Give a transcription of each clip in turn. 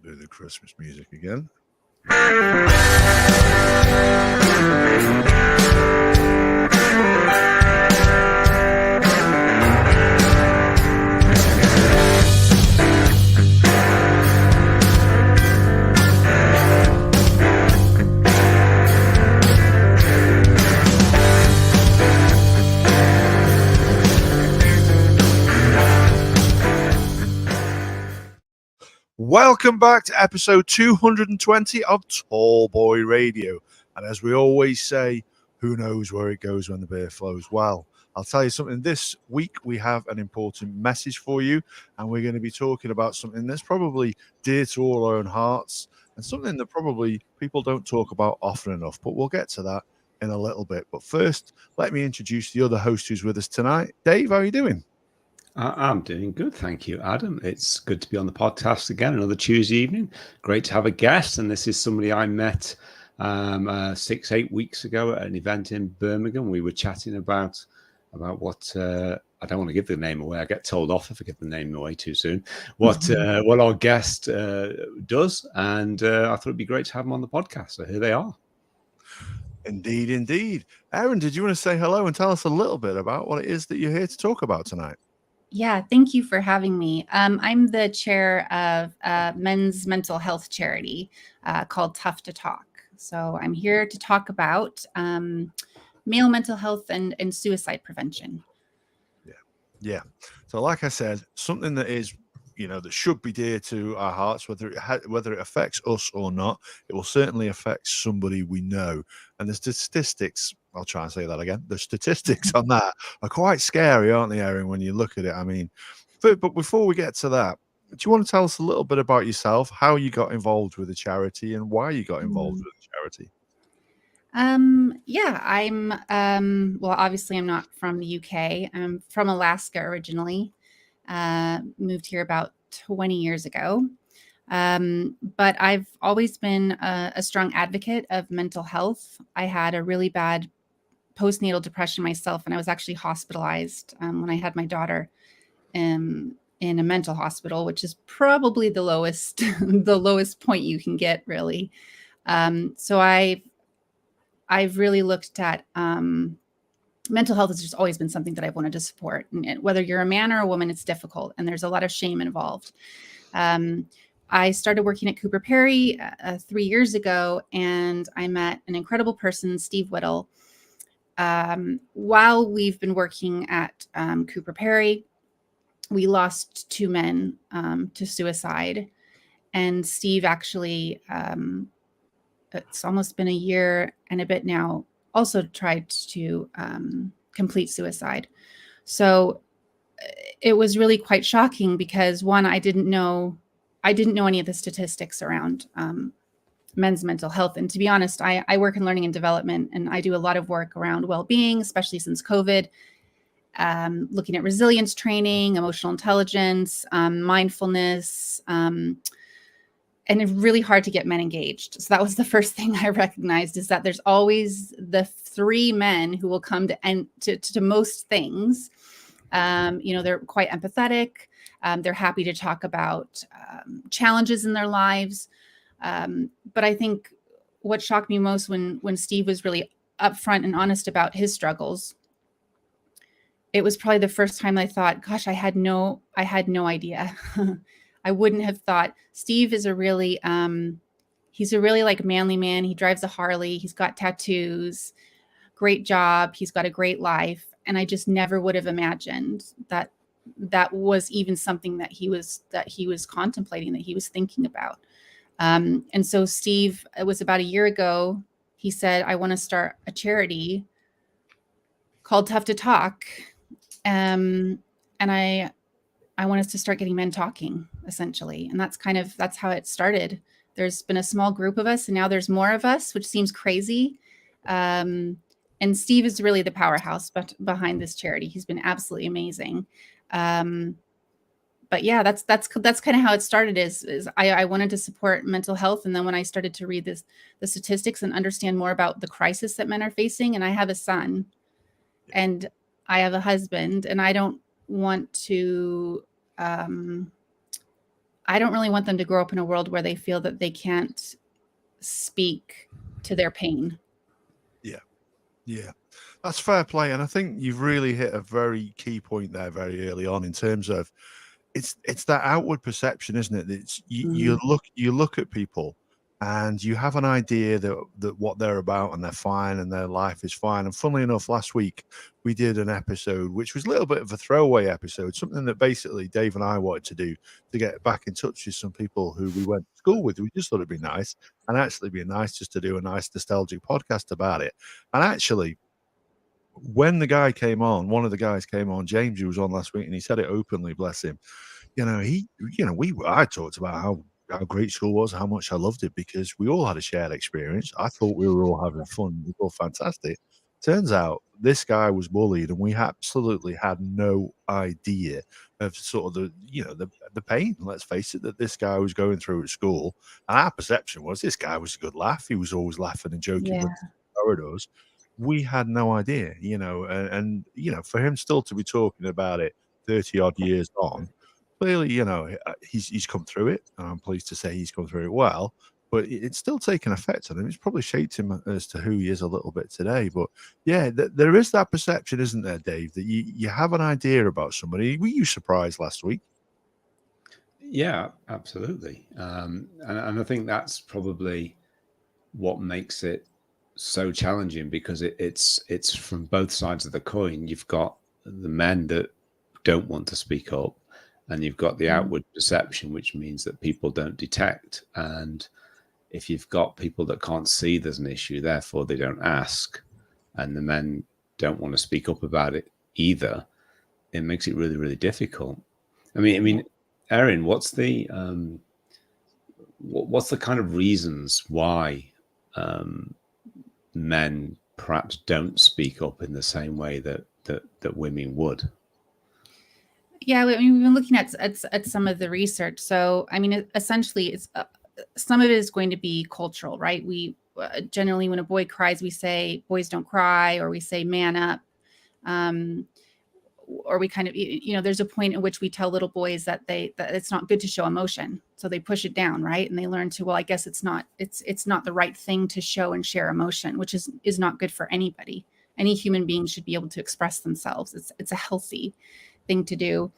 Do the Christmas music again. Welcome back to episode 220 of Tall Boy Radio. And as we always say, who knows where it goes when the beer flows? Well, I'll tell you something. This week we have an important message for you, and we're going to be talking about something that's probably dear to all our own hearts and something that probably people don't talk about often enough. But we'll get to that in a little bit. But first, let me introduce the other host who's with us tonight. Dave, how are you doing? I'm doing good, thank you, Adam. It's good to be on the podcast again, another Tuesday evening. Great to have a guest, and this is somebody I met 6-8 weeks ago at an event in Birmingham. We were chatting about what I don't want to give the name away. I get told off if I give the name away too soon. What our guest does, and I thought it'd be great to have him on the podcast. So here they are. Indeed, indeed. Eryn, did you want to say hello and tell us a little bit about what it is that you're here to talk about tonight? Yeah, thank you for having me. I'm the chair of a men's mental health charity called Tough to Talk. So I'm here to talk about male mental health and suicide prevention. Yeah. So like I said, something that is, that should be dear to our hearts, whether it affects us or not, it will certainly affect somebody we know. And the statistics, I'll try and say that again, the statistics on that are quite scary, aren't they, Eryn, when you look at it? I mean, but before we get to that, do you want to tell us a little bit about yourself, how you got involved with the charity and why you got involved with the charity? Yeah, I'm, well, obviously I'm not from the UK. I'm from Alaska originally, moved here about 20 years ago. But I've always been a strong advocate of mental health. I had a really bad postnatal depression myself, and I was actually hospitalized when I had my daughter in a mental hospital, which is probably the lowest, the lowest point you can get, really. So I've really looked at mental health has just always been something that I've wanted to support. And whether you're a man or a woman, it's difficult, and there's a lot of shame involved. I started working at Cooper Perry 3 years ago, and I met an incredible person, Steve Whittle. While we've been working at Cooper Perry, we lost 2 men to suicide. And Steve actually, it's almost been a year and a bit now, also tried to complete suicide. So it was really quite shocking because, one, I didn't know any of the statistics around men's mental health. And to be honest, I work in learning and development, and I do a lot of work around well-being, especially since COVID, looking at resilience training, emotional intelligence, mindfulness, and it's really hard to get men engaged. So that was the first thing I recognized, is that there's always the 3 men who will come to most things. They're quite empathetic. They're happy to talk about challenges in their lives. But I think what shocked me most when Steve was really upfront and honest about his struggles, it was probably the first time I thought, gosh, I had no idea. I wouldn't have thought. Steve is he's a really like manly man. He drives a Harley. He's got tattoos, great job. He's got a great life. And I just never would have imagined that was even something that he was contemplating, that he was thinking about. And so Steve, it was about a year ago, he said, I want to start a charity called Tough to Talk. And I want us to start getting men talking, essentially. And that's how it started. There's been a small group of us, and now there's more of us, which seems crazy. And Steve is really the powerhouse behind this charity. He's been absolutely amazing. But yeah, that's kind of how it started. Is I wanted to support mental health, and then when I started to read the statistics and understand more about the crisis that men are facing, and I have a son, and I have a husband, and I don't want to I don't really want them to grow up in a world where they feel that they can't speak to their pain. Yeah, that's fair play. And I think you've really hit a very key point there very early on in terms of it's that outward perception, isn't it? It's you look at people and you have an idea that what they're about and they're fine and their life is fine. And funnily enough, last week we did an episode which was a little bit of a throwaway episode, something that basically Dave and I wanted to do to get back in touch with some people who we went to school with. We just thought it'd be nice, and actually be nice just to do a nice nostalgic podcast about it. And actually, when the guy came on, one of the guys came on, James, who was on last week, and he said it openly, bless him. I talked about how great school was, how much I loved it, because we all had a shared experience. I thought we were all having fun. It was all fantastic. Turns out this guy was bullied, and we absolutely had no idea of sort of the pain, let's face it, that this guy was going through at school. And our perception was this guy was a good laugh. He was always laughing and joking with the corridors. We had no idea, and for him still to be talking about it 30 odd years on, clearly, he's come through it, and I'm pleased to say he's come through it well, but it's still taken effect on him. It's probably shaped him as to who he is a little bit today. But yeah, there is that perception, isn't there, Dave, that you have an idea about somebody. Were you surprised last week? Yeah, absolutely. And I think that's probably what makes it so challenging, because it's from both sides of the coin. You've got the men that don't want to speak up, and you've got the outward perception, which means that people don't detect. And if you've got people that can't see there's an issue, therefore they don't ask, and the men don't want to speak up about it either, it makes it really, really difficult. I mean, Eryn, what's the kind of reasons why men perhaps don't speak up in the same way that women would? Yeah, I mean, we've been looking at some of the research. So, I mean, essentially, it's some of it is going to be cultural, right? We generally, when a boy cries, we say boys don't cry, or we say man up, or we kind of, there's a point at which we tell little boys that it's not good to show emotion, so they push it down, right? And they learn to, well, I guess it's not the right thing to show and share emotion, which is not good for anybody. Any human being should be able to express themselves. It's a healthy thing to do.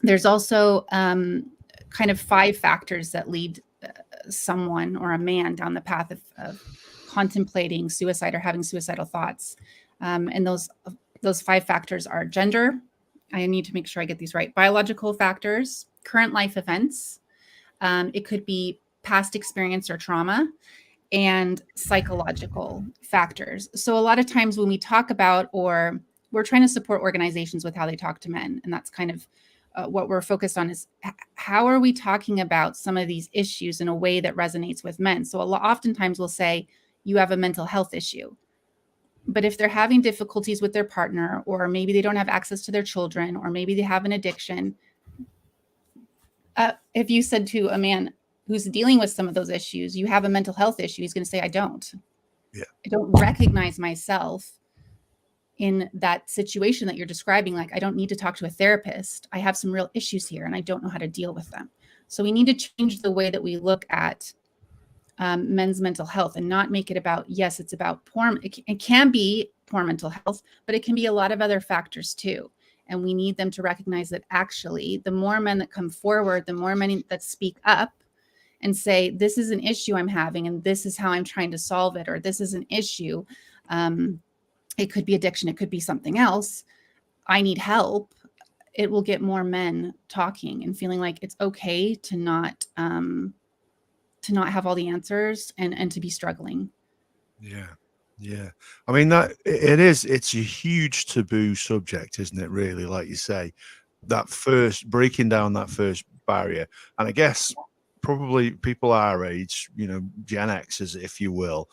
There's also kind of 5 factors that lead someone or a man down the path of contemplating suicide or having suicidal thoughts. And those 5 factors are gender. I need to make sure I get these right. Biological factors, current life events. It could be past experience or trauma, and psychological factors. So a lot of times when we talk about, or we're trying to support organizations with how they talk to men, and that's kind of what we're focused on, is how are we talking about some of these issues in a way that resonates with men. So oftentimes we'll say, you have a mental health issue. But if they're having difficulties with their partner, or maybe they don't have access to their children, or maybe they have an addiction, if you said to a man who's dealing with some of those issues, you have a mental health issue, he's going to say, I don't. Yeah. I don't recognize myself in that situation that you're describing. Like, I don't need to talk to a therapist. I have some real issues here, and I don't know how to deal with them. So we need to change the way that we look at men's mental health, and not make it about, yes, it's about poor. It can be poor mental health, but it can be a lot of other factors too. And we need them to recognize that actually, the more men that come forward, the more men that speak up and say, this is an issue I'm having, and this is how I'm trying to solve it, or this is an issue. It could be addiction. It could be something else. I need help. It will get more men talking and feeling like it's okay to not have all the answers, and to be struggling. Yeah. I mean, it's a huge taboo subject, isn't it? Really, like you say, that first breaking down that first barrier. And I guess probably people our age, Gen Xers, if you will,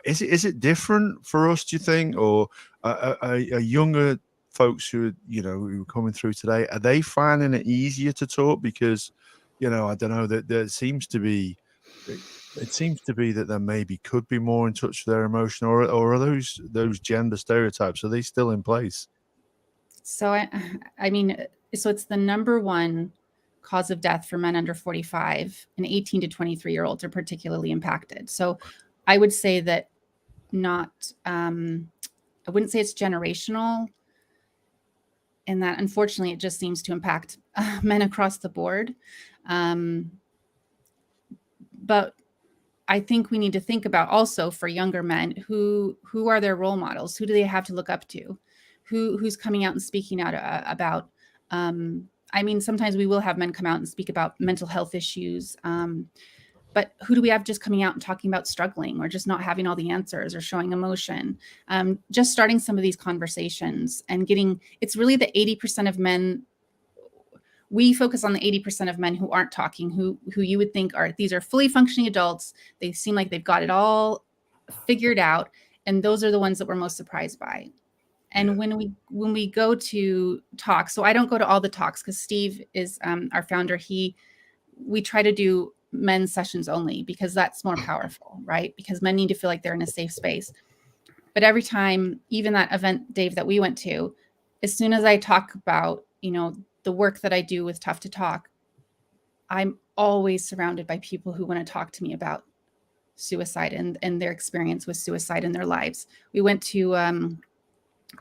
is it different for us, do you think, or are younger folks who are coming through today, are they finding it easier to talk? Because I don't know, that there seems to be. It seems to be that there maybe could be more in touch with their emotion, or are those gender stereotypes, are they still in place? So I mean, so it's the number one cause of death for men under 45, and 18 to 23-year-olds are particularly impacted. So I would say that I wouldn't say it's generational, and that unfortunately it just seems to impact men across the board. But I think we need to think about also for younger men, who are their role models? Who do they have to look up to? Who's coming out and speaking out about, I mean, sometimes we will have men come out and speak about mental health issues. But who do we have just coming out and talking about struggling or just not having all the answers or showing emotion? Just starting some of these conversations and it's really the 80% of men. We focus on the 80% of men who aren't talking, who you would think these are fully functioning adults. They seem like they've got it all figured out. And those are the ones that we're most surprised by. And when we go to talks, so I don't go to all the talks because Steve is our founder. We try to do men's sessions only because that's more powerful, right? Because men need to feel like they're in a safe space. But every time, even that event, Dave, that we went to, as soon as I talk about, the work that I do with Tough to Talk, I'm always surrounded by people who want to talk to me about suicide and their experience with suicide in their lives. We went to,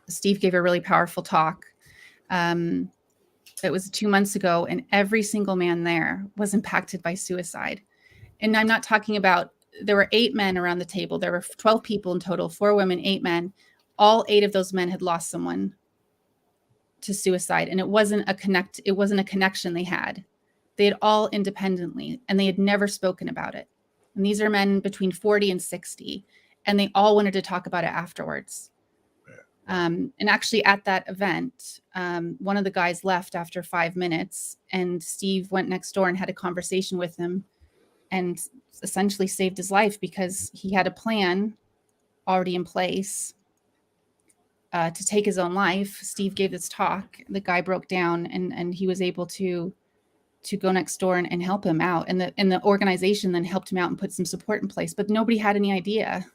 Steve gave a really powerful talk. It was 2 months ago, and every single man there was impacted by suicide. And I'm not talking about, there were 8 men around the table. There were 12 people in total, 4 women, 8 men. All 8 of those men had lost someone to suicide. And it wasn't a connection they had. They had all independently, and they had never spoken about it. And these are men between 40 and 60, and they all wanted to talk about it afterwards. And actually at that event, one of the guys left after 5 minutes, and Steve went next door and had a conversation with him and essentially saved his life because he had a plan already in place to take his own life. Steve gave this talk. The guy broke down, and he was able to go next door and help him out. And the organization then helped him out and put some support in place, but nobody had any idea.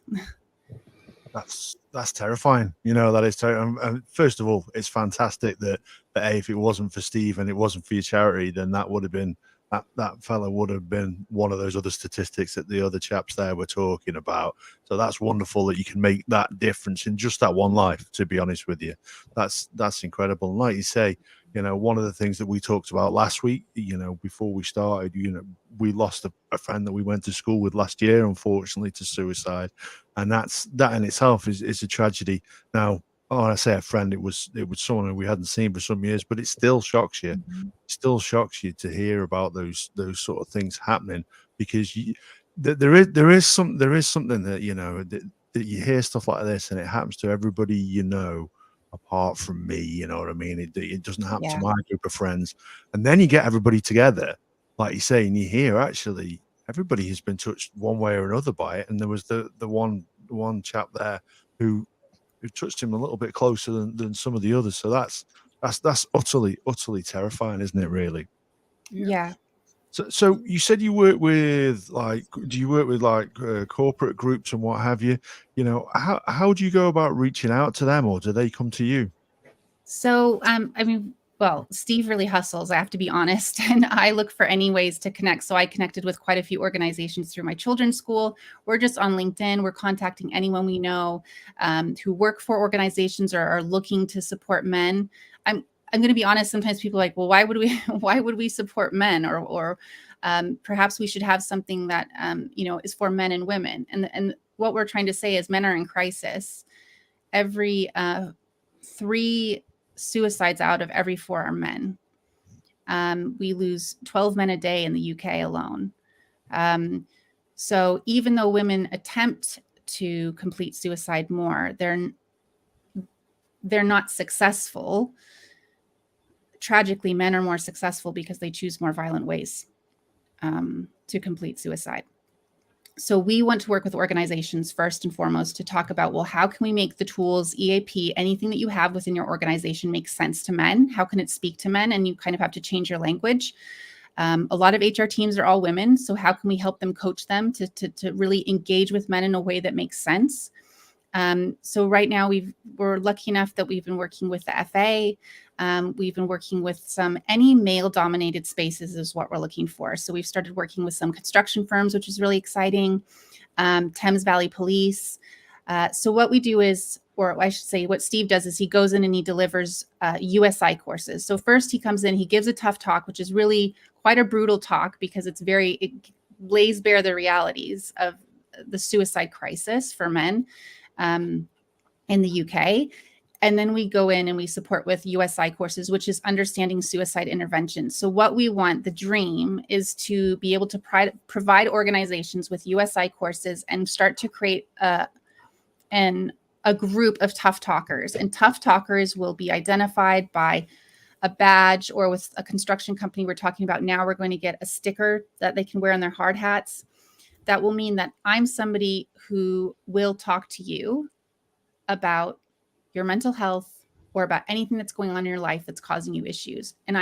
That's terrifying. That is terrifying. And first of all, it's fantastic that if it wasn't for Steve and it wasn't for your charity, then that would have been that fella would have been one of those other statistics that the other chaps there were talking about. So that's wonderful that you can make that difference in just that one life, to be honest with you. That's incredible. And like you say, one of the things that we talked about last week, before we started, we lost a friend that we went to school with last year, unfortunately, to suicide. And that in itself is a tragedy. Now, when I say a friend, it was someone who we hadn't seen for some years, but it still shocks you. Mm-hmm. It still shocks you to hear about those sort of things happening, because there is something that that you hear stuff like this and it happens to everybody apart from me. You know what I mean? It doesn't happen to my group of friends, and then you get everybody together, like you say, and you hear actually everybody has been touched one way or another by it. And there was the one chap there who touched him a little bit closer than some of the others. So that's utterly terrifying, isn't it? Really? Yeah. So you said you work with do you work with corporate groups and what have you? How do you go about reaching out to them, or do they come to you? So, well, Steve really hustles, I have to be honest, and I look for any ways to connect. So I connected with quite a few organizations through my children's school. We're just on LinkedIn. We're contacting anyone we know who work for organizations or are looking to support men. I'm going to be honest. Sometimes people are like, well, why would we support men? Or perhaps we should have something that, is for men and women. And what we're trying to say is men are in crisis. Every 3 suicides out of every 4 are men. We lose 12 men a day in the UK alone. So even though women attempt to complete suicide more, they're not successful. Tragically, men are more successful because they choose more violent ways to complete suicide. So we want to work with organizations first and foremost to talk about, well, how can we make the tools, EAP, anything that you have within your organization make sense to men? How can it speak to men? And you kind of have to change your language. A lot of HR teams are all women. So how can we help them, coach them to really engage with men in a way that makes sense? So right now we're lucky enough that we've been working with the FA. We've been working with any male-dominated spaces is what we're looking for. So we've started working with some construction firms, which is really exciting. Thames Valley Police. So what we do is, or I should say what Steve does is he goes in and he delivers USI courses. So first he comes in, he gives a tough talk, which is really quite a brutal talk because it lays bare the realities of the suicide crisis for men in the UK. And then we go in and we support with USI courses, which is understanding suicide intervention. So what we want, the dream, is to be able to provide organizations with USI courses and start to create a group of tough talkers. And tough talkers will be identified by a badge, or with a construction company we're talking about now, we're going to get a sticker that they can wear on their hard hats. That will mean that I'm somebody who will talk to you about your mental health or about anything that's going on in your life that's causing you issues. And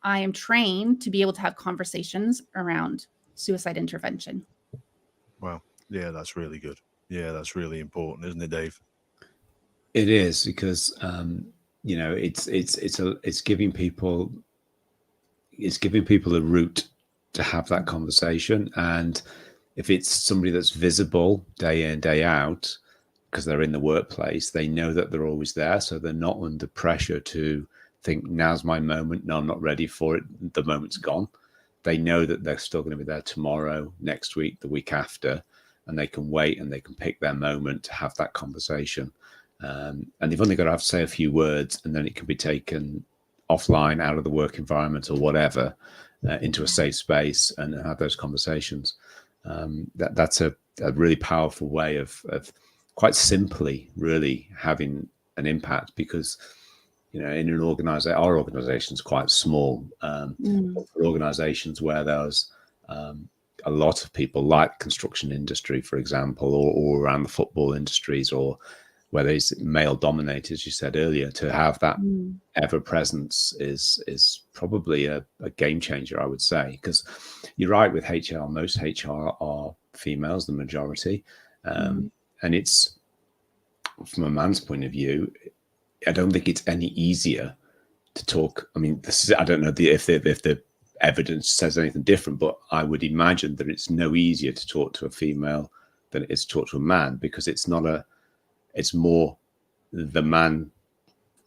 I am trained to be able to have conversations around suicide intervention. Wow. Yeah, that's really good. Yeah, that's really important, isn't it, Dave? It is, because it's giving people a route to have that conversation. And if it's somebody that's visible day in, day out, because they're in the workplace, they know that they're always there. So they're not under pressure to think, now's my moment. No, I'm not ready for it. The moment's gone. They know that they're still going to be there tomorrow, next week, the week after, and they can wait and they can pick their moment to have that conversation. And they've only got to say a few words, and then it can be taken offline, out of the work environment or whatever, into a safe space and have those conversations. That's a really powerful way of quite simply really having an impact, because in an organization, our organization is quite small. For organizations where there's a lot of people, like construction industry, for example, or around the football industries, or where there's male dominated, as you said earlier, to have that ever presence is probably a game changer, I would say. Because you're right, with HR, most HR are females, the majority. And it's, from a man's point of view, I don't think it's any easier to talk. I mean, I don't know if the evidence says anything different, but I would imagine that it's no easier to talk to a female than it is to talk to a man, because it's more the man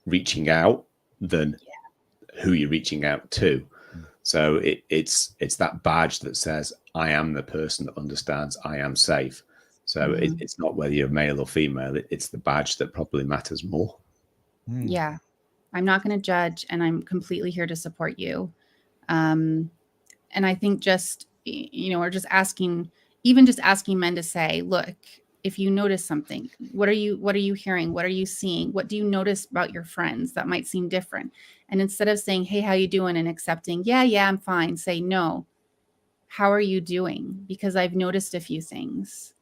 reaching out than who you're reaching out to. So it's that badge that says, I am the person that understands, I am safe. So it's not whether you're male or female, it's the badge that probably matters more. Yeah. I'm not going to judge, and I'm completely here to support you. And I think we're just asking men to say, look, if you notice something, what are you hearing? What are you seeing? What do you notice about your friends that might seem different? And instead of saying, hey, how you doing? And accepting, yeah, I'm fine. Say, no, how are you doing? Because I've noticed a few things.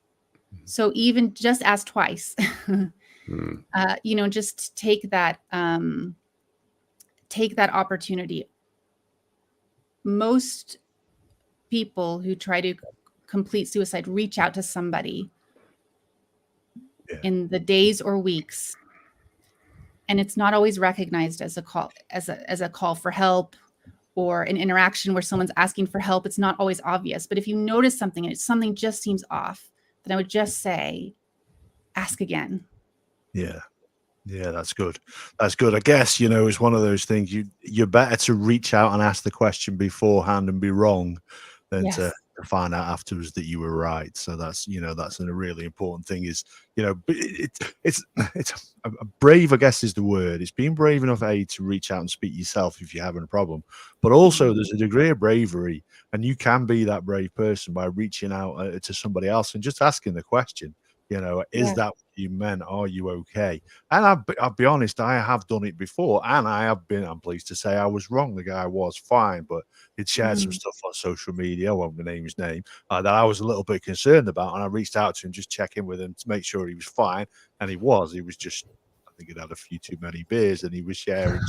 So even just ask twice, just take that opportunity. Most people who try to complete suicide reach out to somebody in the days or weeks, and it's not always recognized as a call, as a call for help, or an interaction where someone's asking for help. It's not always obvious. But if you notice something and something just seems off, then I would just say, ask again. Yeah, that's good. That's good. I guess, it's one of those things, you're better to reach out and ask the question beforehand and be wrong than to find out afterwards that you were right. So that's a really important thing, is, it's brave, I guess is the word. It's being brave enough, to reach out and speak yourself if you're having a problem, but also there's a degree of bravery, and you can be that brave person by reaching out to somebody else and just asking the question, is that what you meant? Are you okay? And I'll be honest, I have done it before, and I'm pleased to say I was wrong. The guy was fine, but he'd shared some stuff on social media, I won't name his name, that I was a little bit concerned about, and I reached out to him, just check in with him to make sure he was fine, and he was just, I think he'd had a few too many beers, and he was sharing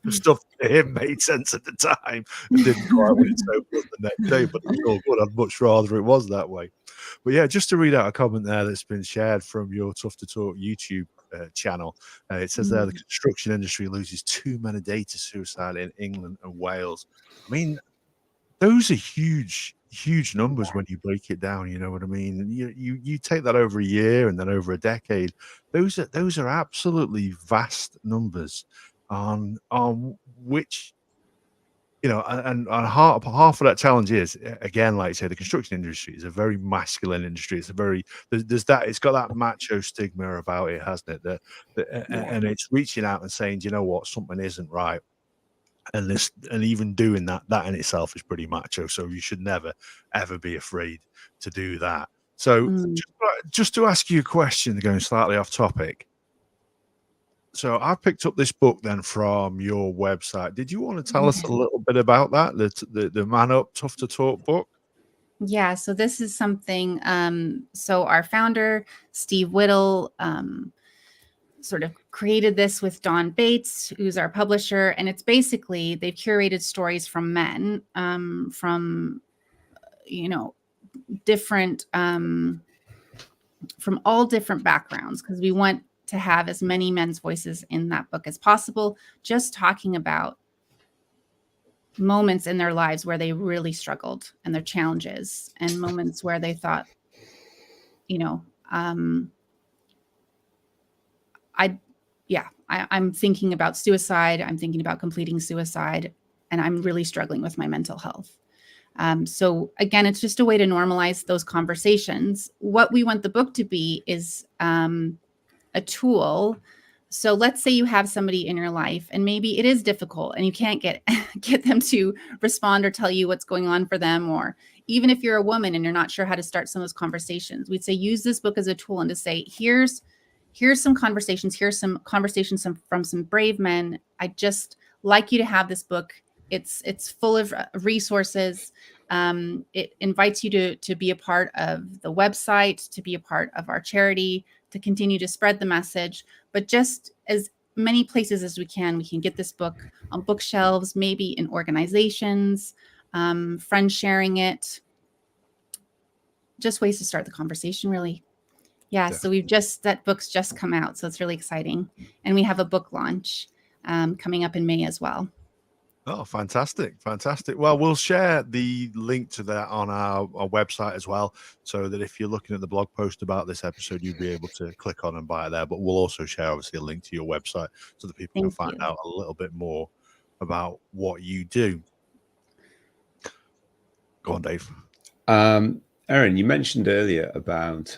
the stuff to him made sense at the time and didn't quite when it's opened up the next day, but it's all good. I'd much rather it was that way. But yeah, just to read out a comment there that's been shared from your Tough to Talk YouTube channel. It says there the construction industry loses 2 men a day to suicide in England and Wales. I mean, those are huge numbers when you break it down. You know what I mean? And you take that over a year and then over a decade. Those are absolutely vast numbers on which, you know, and half of that challenge is, again, like I say, the construction industry is a very masculine industry. It's a very there's that, it's got that macho stigma about it, hasn't it? And it's reaching out and saying, you know what, something isn't right. And even doing that in itself is pretty macho. So you should never ever be afraid to do that. So just to ask you a question, going slightly off topic. So I picked up this book then from your website. Did you want to tell us a little bit about that? The Man Up Tough to Talk book? Yeah, so this is something, so our founder, Steve Whittle, sort of created this with Don Bates, who's our publisher. And it's basically, they've curated stories from men, from, you know, different, from all different backgrounds, because we want to have as many men's voices in that book as possible, just talking about moments in their lives where they really struggled and their challenges, and moments where they thought, you know, I'm thinking about suicide. I'm thinking about completing suicide, and I'm really struggling with my mental health. So again, it's just a way to normalize those conversations. What we want the book to be is a tool. So let's say you have somebody in your life and maybe it is difficult and you can't get them to respond or tell you what's going on for them. Or even if you're a woman and you're not sure how to start some of those conversations, we'd say use this book as a tool and to say, here's some conversations. Here's some conversations from some brave men. I just like you to have this book. It's full of resources. It invites you to be a part of the website, to be a part of our charity, to continue to spread the message. But just as many places as we can get this book on bookshelves, maybe in organizations, friends sharing it. Just ways to start the conversation, really. Yeah, so that book's just come out, so it's really exciting. And we have a book launch coming up in May as well. Oh, fantastic. Well, we'll share the link to that on our website as well, so that if you're looking at the blog post about this episode, you'll be able to click on and buy it there. But we'll also share, obviously, a link to your website so that people can find out a little bit more about what you do. Go on, Dave. Eryn, you mentioned earlier about,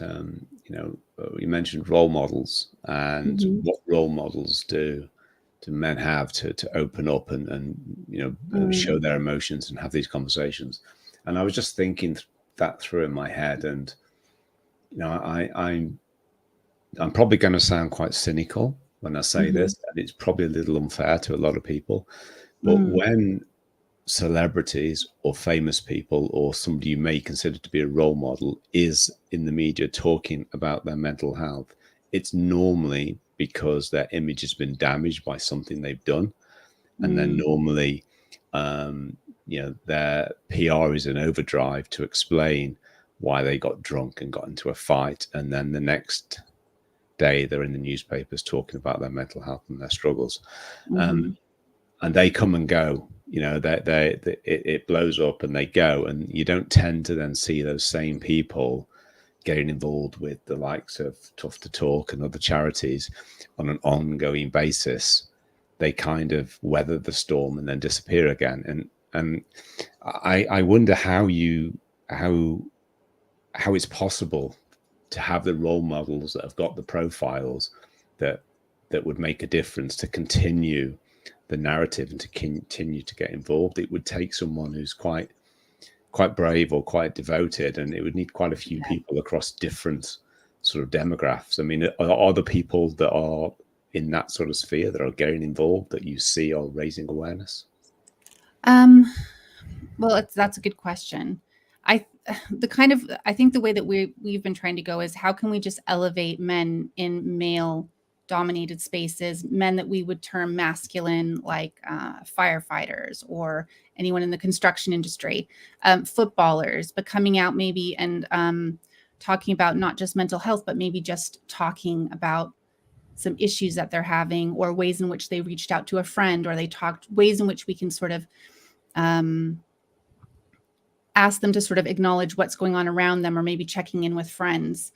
you mentioned role models and what role models do men have to open up and show their emotions and have these conversations. And I was just thinking that through in my head, and I'm probably going to sound quite cynical when I say this, and it's probably a little unfair to a lot of people, but when celebrities or famous people or somebody you may consider to be a role model is in the media talking about their mental health, it's normally because their image has been damaged by something they've done. And then normally, their PR is in overdrive to explain why they got drunk and got into a fight. And then the next day they're in the newspapers talking about their mental health and their struggles. And they come and go, it blows up and they go. And you don't tend to then see those same people getting involved with the likes of Tough to Talk and other charities on an ongoing basis. They kind of weather the storm and then disappear again. And I wonder how it's possible to have the role models that have got the profiles that would make a difference to continue the narrative and to continue to get involved. It would take someone who's quite brave or quite devoted, and it would need quite a few people across different sort of demographics. I mean, are the people that are in that sort of sphere that are getting involved that you see are raising awareness? Well, that's a good question. I think the way that we've been trying to go is how can we just elevate men in male dominated spaces, men that we would term masculine, like firefighters or anyone in the construction industry, footballers, but coming out maybe and talking about not just mental health, but maybe just talking about some issues that they're having, or ways in which they reached out to a friend, or they talked, ways in which we can sort of ask them to sort of acknowledge what's going on around them, or maybe checking in with friends.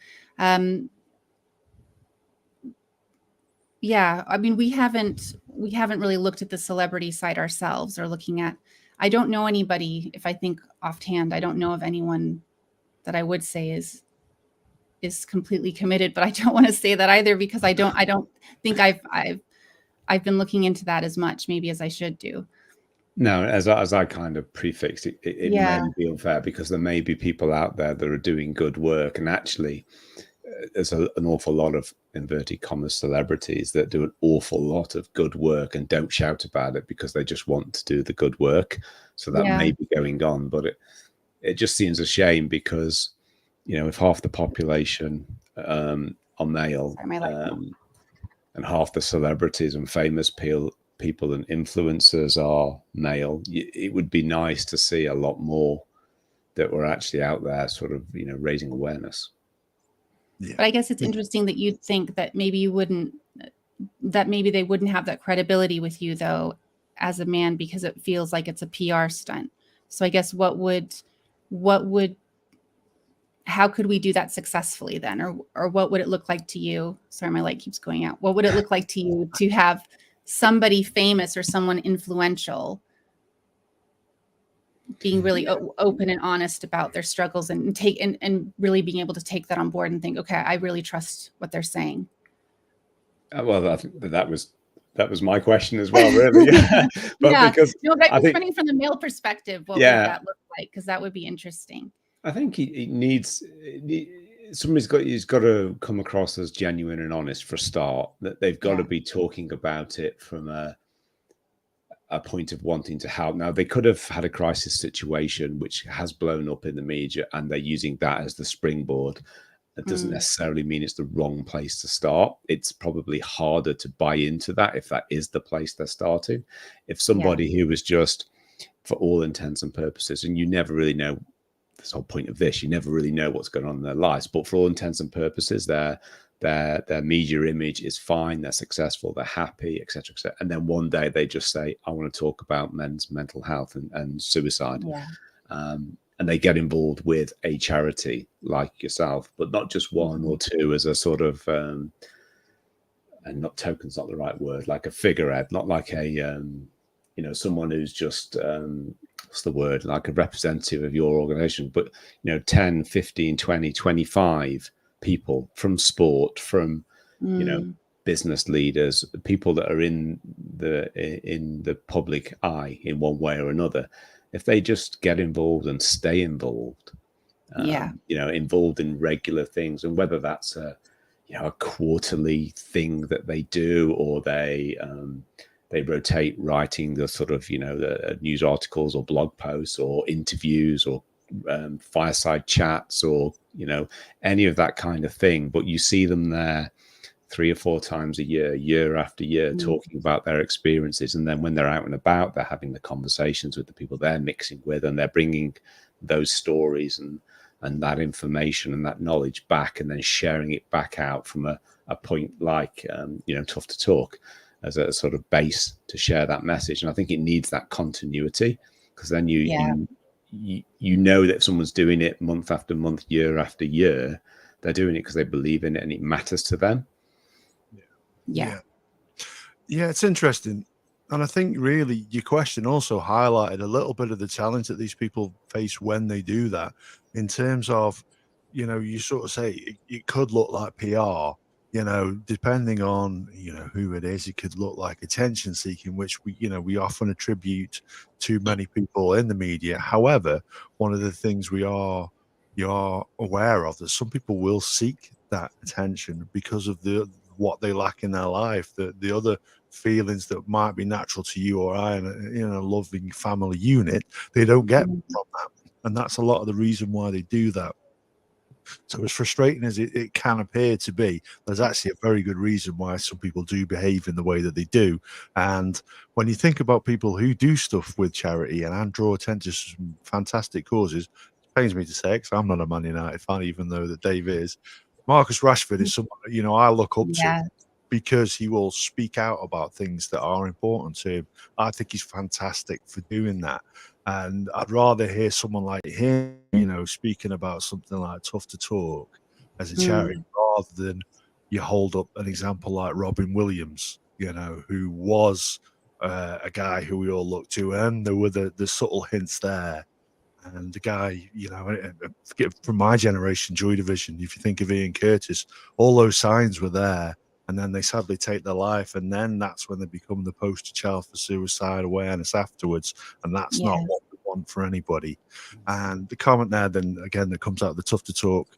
Yeah, I mean, we haven't really looked at the celebrity side ourselves, or looking at, I don't know anybody, if I think offhand, I don't know of anyone that I would say is completely committed, but I don't want to say that either, because I don't think I've been looking into that as much maybe as I should do. No, as I kind of prefixed it, it Yeah. may be unfair, because there may be people out there that are doing good work, and actually there's an awful lot of inverted commas celebrities that do an awful lot of good work and don't shout about it because they just want to do the good work. So that may be going on, but it just seems a shame, because, you know, if half the population are male, and half the celebrities and famous people and influencers are male, it would be nice to see a lot more that were actually out there sort of, you know, raising awareness. Yeah. But I guess it's interesting that you'd think that maybe they wouldn't have that credibility with you, though, as a man, because it feels like it's a PR stunt. So I guess how could we do that successfully then? Or what would it look like to you? Sorry, my light keeps going out. What would it look like to you to have somebody famous or someone influential being really open and honest about their struggles, and really being able to take that on board and think, okay, I really trust what they're saying? Well, I think that was my question as well, really. But yeah, because I think, coming from the male perspective, what would that look like? Because that would be interesting. I think he needs he's got to come across as genuine and honest for a start. That they've got to be talking about it from a point of wanting to help. Now, they could have had a crisis situation which has blown up in the media, and they're using that as the springboard. That doesn't necessarily mean it's the wrong place to start. It's probably harder to buy into that if that is the place they're starting. If somebody who was just, for all intents and purposes, and you never really know, this whole point of this, you never really know what's going on in their lives, but for all intents and purposes, their media image is fine, they're successful, they're happy, etc., etc. And then one day they just say, I want to talk about men's mental health and suicide. And they get involved with a charity like yourself, but not just one or two, as a sort of and not token's not the right word, like a figurehead, not like a you know, someone who's just what's the word, like a representative of your organization, but, you know, 10, 15, 20, 25 people from sport, from you know, business leaders, people that are in the public eye in one way or another. If they just get involved and stay involved, you know, involved in regular things, and whether that's a quarterly thing that they do, or they rotate writing the sort of, you know, the news articles or blog posts or interviews or fireside chats, or, you know, any of that kind of thing, but you see them there 3 or 4 times a year after year, talking about their experiences. And then when they're out and about, they're having the conversations with the people they're mixing with, and they're bringing those stories and that information and that knowledge back, and then sharing it back out from a point like, you know, Tough to Talk, as a sort of base to share that message. And I think it needs that continuity, because then you know that if someone's doing it month after month, year after year, they're doing it because they believe in it and it matters to them. Yeah, it's interesting. And I think really your question also highlighted a little bit of the challenge that these people face when they do that, in terms of, you know, you sort of say it could look like PR, you know, depending on, you know, who it is. It could look like attention seeking, which we often attribute to many people in the media. However, one of the things you are aware of, that some people will seek that attention because of what they lack in their life, the other feelings that might be natural to you or I in a loving family unit, they don't get from that. And that's a lot of the reason why they do that. So as frustrating as it can appear to be, there's actually a very good reason why some people do behave in the way that they do. And when you think about people who do stuff with charity and draw attention to some fantastic causes, it pains me to say it, because I'm not a Man United fan, even though that Dave is. Marcus Rashford is someone, you know, I look up to, Yeah. because he will speak out about things that are important to him. I think he's fantastic for doing that. And I'd rather hear someone like him, you know, speaking about something like Tough to Talk as a charity, rather than you hold up an example like Robin Williams, you know, who was a guy who we all looked to, and there were the subtle hints there. And the guy, you know, forget from my generation, Joy Division, if you think of Ian Curtis, all those signs were there. And then they sadly take their life. And then that's when they become the poster child for suicide awareness afterwards. And that's not what we want for anybody. And the comment there, then again, that comes out of the Tough to Talk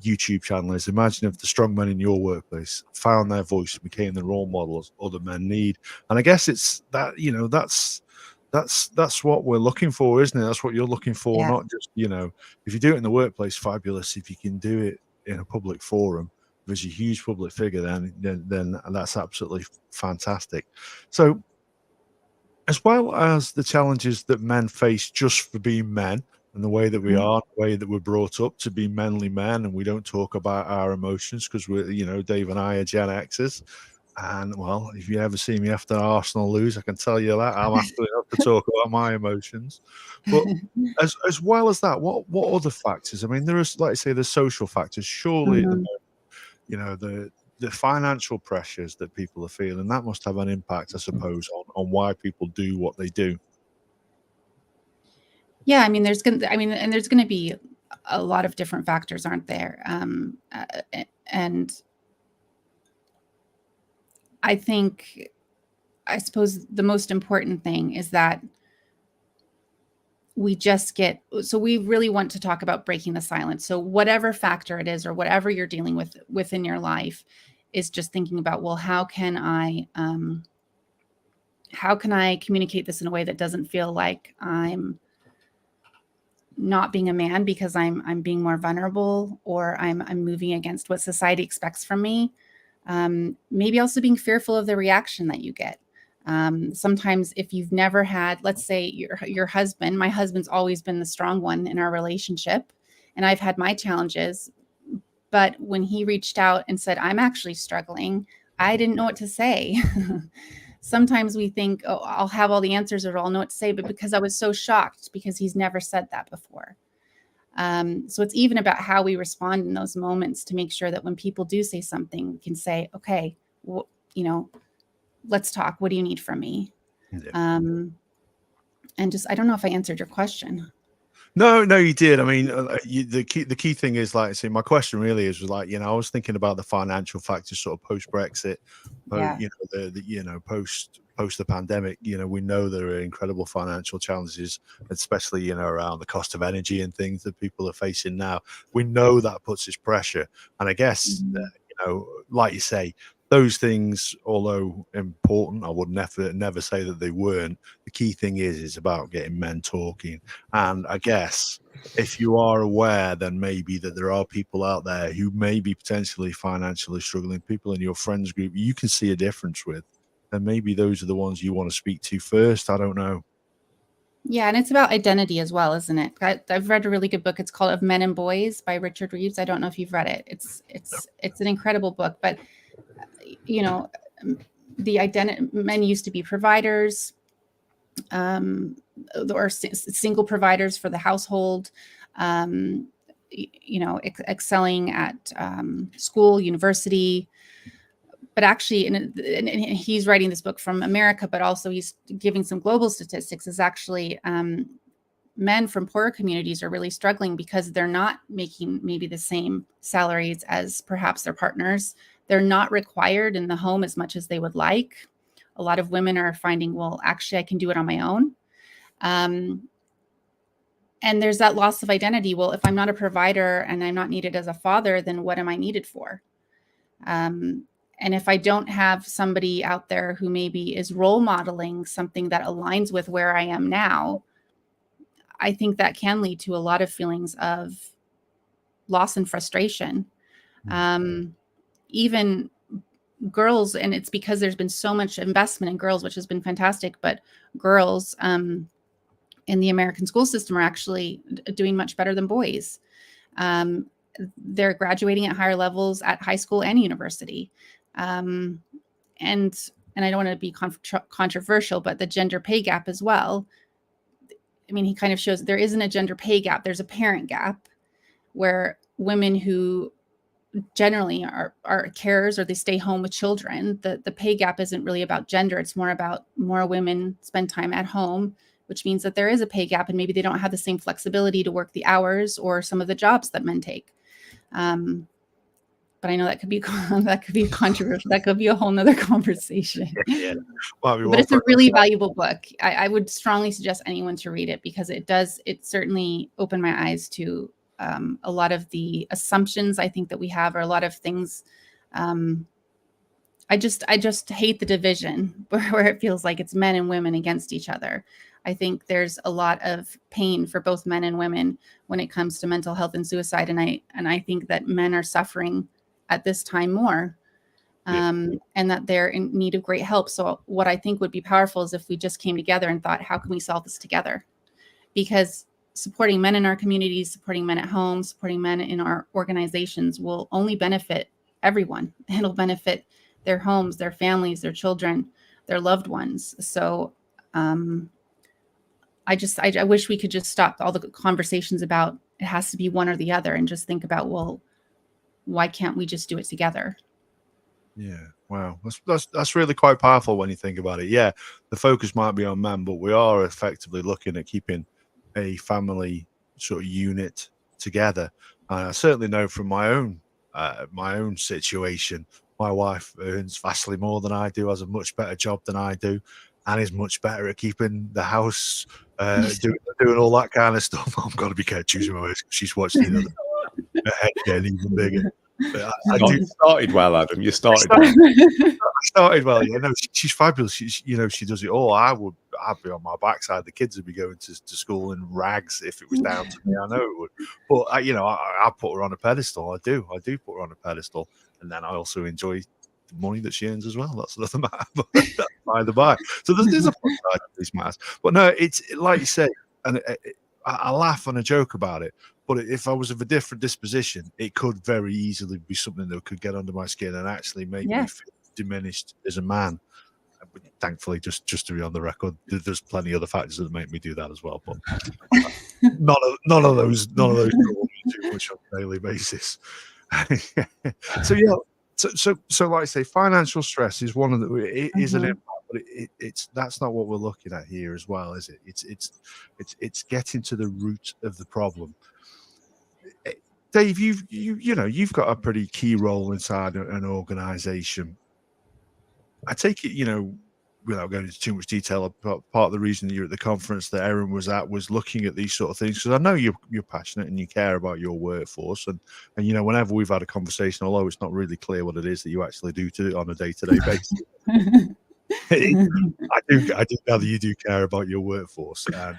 YouTube channel is, imagine if the strong men in your workplace found their voice and became the role models other men need. And I guess it's that, you know, that's what we're looking for, isn't it? That's what you're looking for, Yeah. not just, you know, if you do it in the workplace, fabulous. If you can do it in a public forum, if it's a huge public figure, then that's absolutely fantastic. So, as well as the challenges that men face just for being men, and the way that we are, the way that we're brought up to be manly men, and we don't talk about our emotions because we're, you know, Dave and I are Gen Xers. And well, if you ever see me after Arsenal lose, I can tell you that I'm happy enough to talk about my emotions. But as well as that, what other factors? I mean, there is, like I say, the social factors. Surely, at the moment, you know, the financial pressures that people are feeling, that must have an impact, I suppose, on why people do what they do. Yeah, I mean, there's going to be a lot of different factors, aren't there? And I suppose the most important thing is that we really want to talk about breaking the silence. So whatever factor it is, or whatever you're dealing with within your life, is just thinking about, well, how can I communicate this in a way that doesn't feel like I'm not being a man because I'm being more vulnerable, or I'm moving against what society expects from me. Maybe also being fearful of the reaction that you get. Sometimes if you've never had, let's say your husband, my husband's always been the strong one in our relationship, and I've had my challenges, but when he reached out and said, I'm actually struggling, I didn't know what to say. Sometimes we think, oh, I'll have all the answers or I'll know what to say, but because I was so shocked, because he's never said that before. So it's even about how we respond in those moments, to make sure that when people do say something, we can say, okay, well, you know, let's talk. What do you need from me? Yeah. And just, I don't know if I answered your question. No, you did. I mean, the key thing is, like I say, my question really was like, you know, I was thinking about the financial factors, sort of post Brexit, you know, you know, post the pandemic. You know, we know there are incredible financial challenges, especially, you know, around the cost of energy and things that people are facing now. We know that puts its pressure, and I guess you know, like you say, those things, although important, I would never say that they weren't. The key thing is about getting men talking. And I guess if you are aware, then maybe that there are people out there who may be potentially financially struggling, people in your friends group you can see a difference with, and maybe those are the ones you want to speak to first. I don't know. Yeah, and it's about identity as well, isn't it? I've read a really good book. It's called Of Men and Boys by Richard Reeves. I don't know if you've read it. It's an incredible book, but you know, the identity, men used to be providers, or single providers for the household, you know, excelling at school, university. But actually, and he's writing this book from America, but also he's giving some global statistics, is actually men from poorer communities are really struggling because they're not making maybe the same salaries as perhaps their partners. They're not required in the home as much as they would like. A lot of women are finding, well, actually, I can do it on my own. And there's that loss of identity. Well, if I'm not a provider and I'm not needed as a father, then what am I needed for? And if I don't have somebody out there who maybe is role modeling something that aligns with where I am now, I think that can lead to a lot of feelings of loss and frustration. Even girls, and it's because there's been so much investment in girls, which has been fantastic, but girls in the American school system are actually doing much better than boys. They're graduating at higher levels at high school and university. And I don't want to be controversial, but the gender pay gap as well. I mean, he kind of shows there isn't a gender pay gap. There's a parent gap where women who generally are carers or they stay home with children, the pay gap isn't really about gender. It's more about more women spend time at home, which means that there is a pay gap and maybe they don't have the same flexibility to work the hours or some of the jobs that men take. But I know that could be controversial. That could be a whole nother conversation. Yeah. Well, but it's a really valuable book. I would strongly suggest anyone to read it because it certainly opened my eyes to a lot of the assumptions I think that we have, or a lot of things. I just hate the division where it feels like it's men and women against each other. I think there's a lot of pain for both men and women when it comes to mental health and suicide. And I think that men are suffering at this time more, and that they're in need of great help. So what I think would be powerful is if we just came together and thought, how can we solve this together? Because supporting men in our communities, supporting men at home, supporting men in our organizations will only benefit everyone. It'll benefit their homes, their families, their children, their loved ones. So I wish we could just stop all the conversations about it has to be one or the other and just think about, well, why can't we just do it together? Yeah, wow, that's really quite powerful when you think about it. Yeah, the focus might be on men, but we are effectively looking at keeping a family sort of unit together. And I certainly know from my own situation, my wife earns vastly more than I do, has a much better job than I do, and is much better at keeping the house, doing all that kind of stuff. I've got to be careful choosing my words. She's watching the other. Her head getting even bigger. But You started well, Adam. You started well. I started well. Yeah, no, she's fabulous. She does it all. I'd be on my backside. The kids would be going to school in rags if it was down to me. I know it would. But I put her on a pedestal. I do put her on a pedestal, and then I also enjoy the money that she earns as well. That's another matter. But that's by the by. So there's a flip side to these matters. But no, it's like you say, and I laugh and I joke about it. But if I was of a different disposition, it could very easily be something that could get under my skin and actually make me feel diminished as a man. But thankfully, just to be on the record, there's plenty of other factors that make me do that as well. But none of those draw me too much on a daily basis. So yeah, so like I say, financial stress is one of the is an impact, but it's that's not what we're looking at here as well, is it? It's getting to the root of the problem. Dave, you've got a pretty key role inside an organization. I take it, without going into too much detail, part of the reason that you're at the conference that Eryn was at was looking at these sort of things, because I know you're passionate and you care about your workforce, and whenever we've had a conversation, although it's not really clear what it is that you actually do on a day-to-day basis, I do gather you do care about your workforce, and I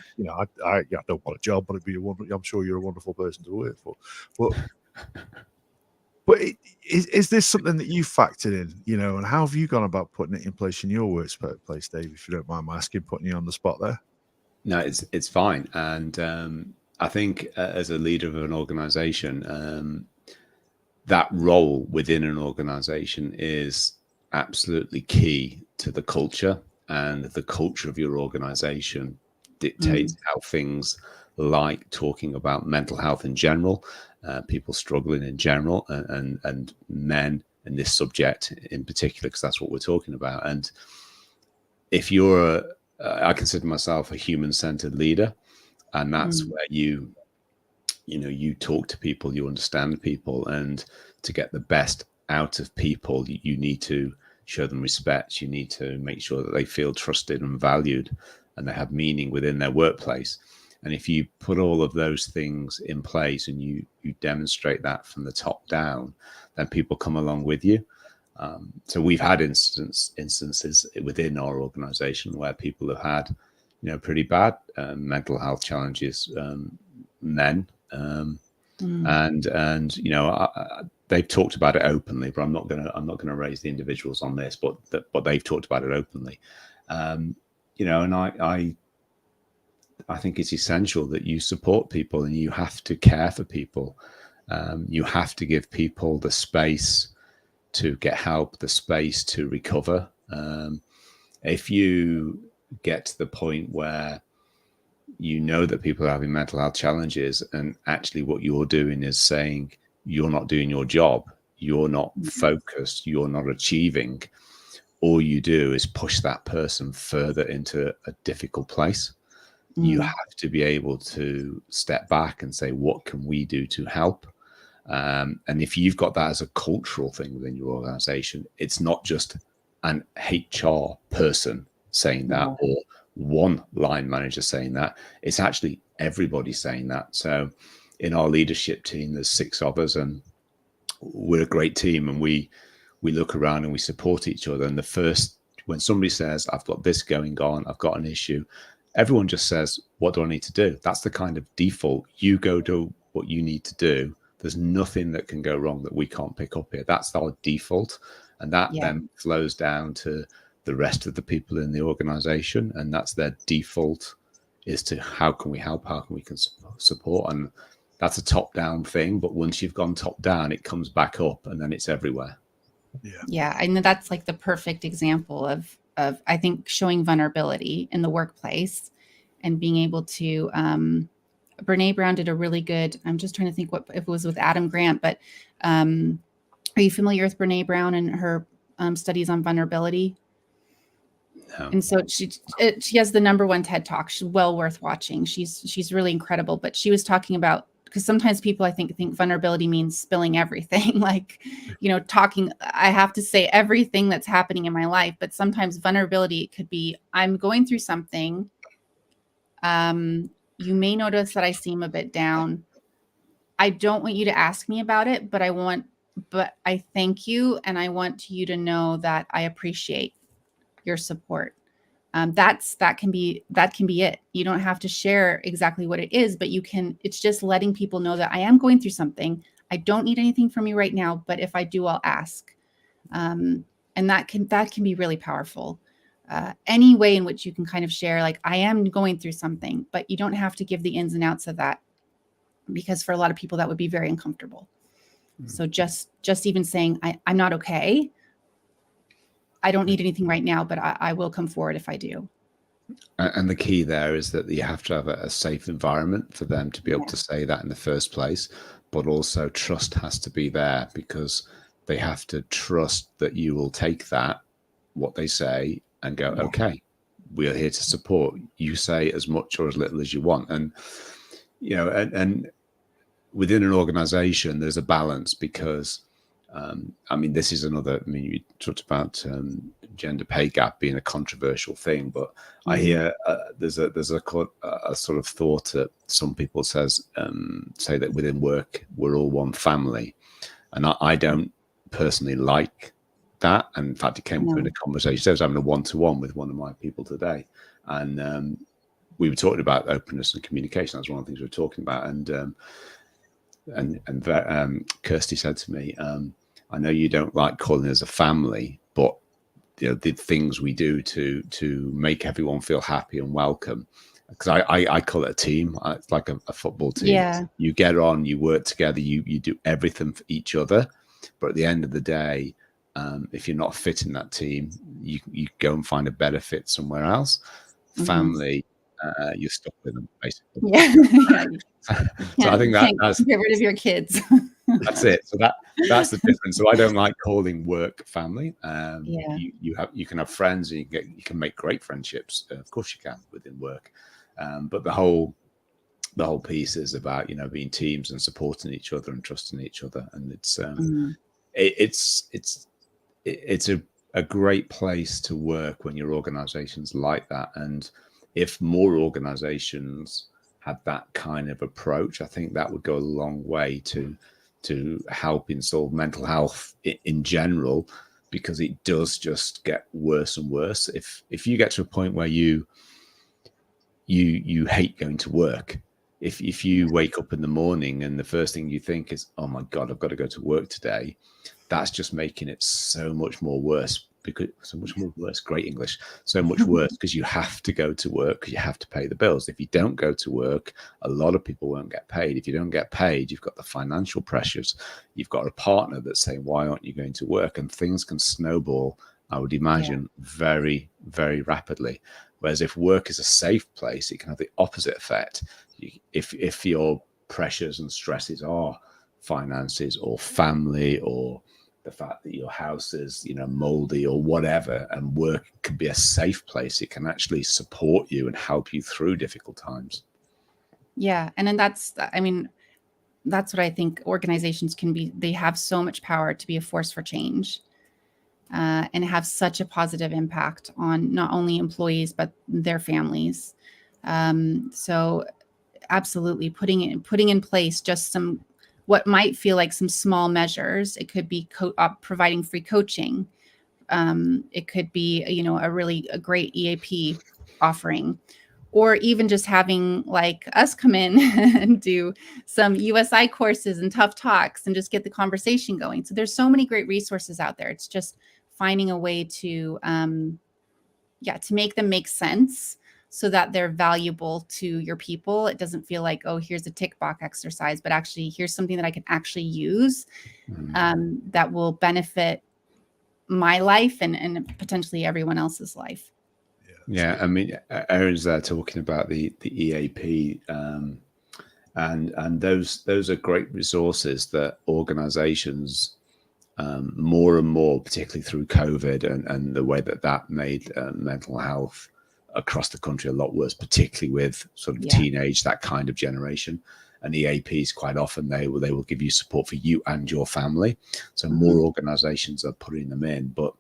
don't want a job, but I'm sure you're a wonderful person to work for. But is this something that you factored in, and how have you gone about putting it in place in your workplace, Dave? If you don't mind my asking, putting you on the spot there. No, it's fine, and I think as a leader of an organization, that role within an organization is absolutely key to the culture, and the culture of your organization dictates how things like talking about mental health in general, people struggling in general, and men in this subject in particular, because that's what we're talking about. And if I consider myself a human-centered leader, and that's where you talk to people, you understand people, and to get the best out of people, you need to show them respect. You need to make sure that they feel trusted and valued, and they have meaning within their workplace. And if you put all of those things in place and you demonstrate that from the top down, then people come along with you. So we've had instances within our organization where people have had, pretty bad mental health challenges, men, And they've talked about it openly, but I'm not gonna raise the individuals on this, but they've talked about it openly. And I think it's essential that you support people, and you have to care for people. You have to give people the space to get help, the space to recover. If you get to the point where you know that people are having mental health challenges, and actually what you're doing is saying you're not doing your job, you're not focused, you're not achieving, all you do is push that person further into a difficult place. You have to be able to step back and say, what can we do to help? And if you've got that as a cultural thing within your organization, it's not just an HR person saying that or one line manager saying that. It's actually everybody saying that. So in our leadership team, there's 6 of us, and we're a great team, and we look around and we support each other. And when somebody says, I've got this going on, I've got an issue, everyone just says, what do I need to do? That's the kind of default. You go do what you need to do. There's nothing that can go wrong that we can't pick up here. That's our default. And that then flows down to the rest of the people in the organization. And that's their default, is to how can we help? How can we support? And that's a top-down thing. But once you've gone top-down, it comes back up, and then it's everywhere. Yeah. I know that's like the perfect example of I think showing vulnerability in the workplace and being able to, Brene Brown did a really good, I'm just trying to think if it was with Adam Grant, but are you familiar with Brene Brown and her studies on vulnerability? No. And so she has the #1 TED Talk. She's well worth watching. She's really incredible, but she was talking about, because sometimes people I think vulnerability means spilling everything, like, talking, I have to say everything that's happening in my life. But sometimes vulnerability could be, I'm going through something. You may notice that I seem a bit down. I don't want you to ask me about it, but I thank you. And I want you to know that I appreciate your support. That can be it. You don't have to share exactly what it is, but it's just letting people know that I am going through something. I don't need anything from you right now, but if I do, I'll ask. And that can be really powerful. Any way in which you can kind of share, like, I am going through something, but you don't have to give the ins and outs of that, because for a lot of people that would be very uncomfortable. So just even saying, I'm not okay. I don't need anything right now, but I will come forward if I do. And the key there is that you have to have a safe environment for them to be able to say that in the first place, but also trust has to be there, because they have to trust that you will take what they say, and go, okay, we are here to support. You say as much or as little as you want. And, and within an organization, there's a balance, because this is another, you talked about gender pay gap being a controversial thing, but I hear there's a sort of thought that some people say that within work, we're all one family. And I don't personally like that. And in fact, it came up in a conversation. I was having a one-to-one with one of my people today. And we were talking about openness and communication. That's one of the things we were talking about. And Kirsty said to me, I know you don't like calling us a family, but the things we do to make everyone feel happy and welcome. Because I call it a team. It's like a football team. Yeah. You get on, you work together, you do everything for each other. But at the end of the day, if you're not fit in that team, you go and find a better fit somewhere else. Family, you're stuck with them, basically. Yeah. So I think that's get rid of your kids. That's it. So that's the difference. So I don't like calling work family. You can have friends, and you can make great friendships. Of course you can within work. But the whole piece is about being teams and supporting each other and trusting each other. And it's a great place to work when your organization's like that. And if more organizations had that kind of approach, I think that would go a long way to helping solve mental health in general, because it does just get worse and worse. If you get to a point where you hate going to work, if you wake up in the morning and the first thing you think is, oh my God, I've got to go to work today, that's just making it so much more worse. Because so much more worse, great English, so much worse because you have to go to work because you have to pay the bills. If you don't go to work, a lot of people won't get paid. If you don't get paid, you've got the financial pressures. You've got a partner that's saying, why aren't you going to work? And things can snowball, I would imagine, very, very rapidly. Whereas if work is a safe place, it can have the opposite effect. If your pressures and stresses are finances or family or the fact that your house is, moldy or whatever, and work can be a safe place, it can actually support you and help you through difficult times. Yeah. And then that's what I think organizations can be. They have so much power to be a force for change, and have such a positive impact on not only employees, but their families. So absolutely putting in place just some, what might feel like some small measures. It could be providing free coaching. It could be, a great EAP offering, or even just having like us come in and do some USI courses and tough talks and just get the conversation going. So there's so many great resources out there. It's just finding a way to make them make sense, so that they're valuable to your people. It doesn't feel like, oh, here's a tick box exercise, but actually here's something that I can actually use, that will benefit my life and potentially everyone else's life. Yeah, I mean, Eryn's there talking about the EAP, and those are great resources that organizations, more and more, particularly through COVID and the way that made mental health across the country a lot worse, particularly with sort of teenage, that kind of generation. And EAPs, quite often they will give you support for you and your family. So more organizations are putting them in, but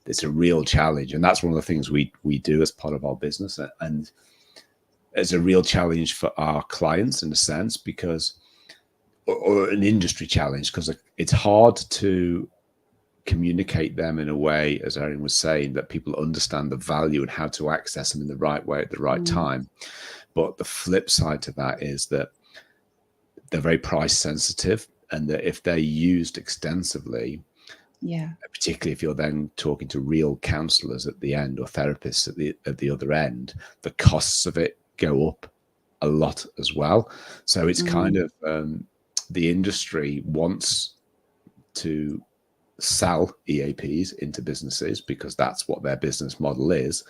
it's a real challenge. And that's one of the things we do as part of our business. And it's a real challenge for our clients in a sense, because, or an industry challenge, because it's hard to communicate them in a way, as Eryn was saying, that people understand the value and how to access them in the right way at the right time. But the flip side to that is that they're very price sensitive, and that if they're used extensively, particularly if you're then talking to real counselors at the end or therapists at the other end, the costs of it go up a lot as well. So it's kind of the industry wants to sell EAPs into businesses because that's what their business model is,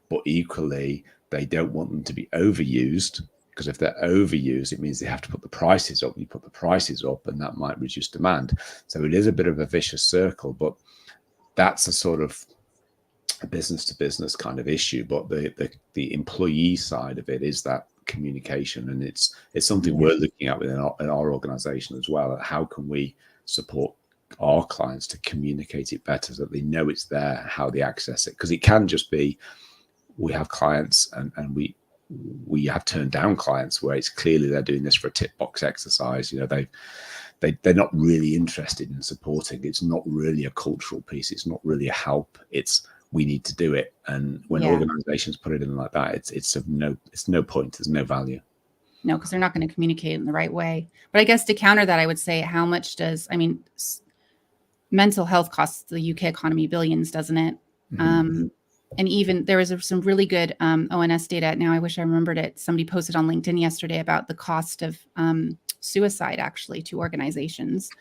but equally they don't want them to be overused, because if they're overused, it means they have to put the prices up. You put the prices up and that might reduce demand. So it is a bit of a vicious circle, but that's a sort of a business to business kind of issue. But the employee side of it is that communication, and it's something we're looking at within our organization as well. How can we support our clients to communicate it better so that they know it's there, how they access it? Because it can just be, we have clients and we have turned down clients where it's clearly they're doing this for a tick box exercise. They're not really interested in supporting. It's not really a cultural piece. It's not really a help. It's, we need to do it. And when organizations put it in like that, it's no point. There's no value. No, because they're not going to communicate in the right way. But I guess to counter that, I would say, how much mental health costs the UK economy billions, doesn't it? And even there was some really good ONS data. Now, I wish I remembered it. Somebody posted on LinkedIn yesterday about the cost of suicide actually to organizations.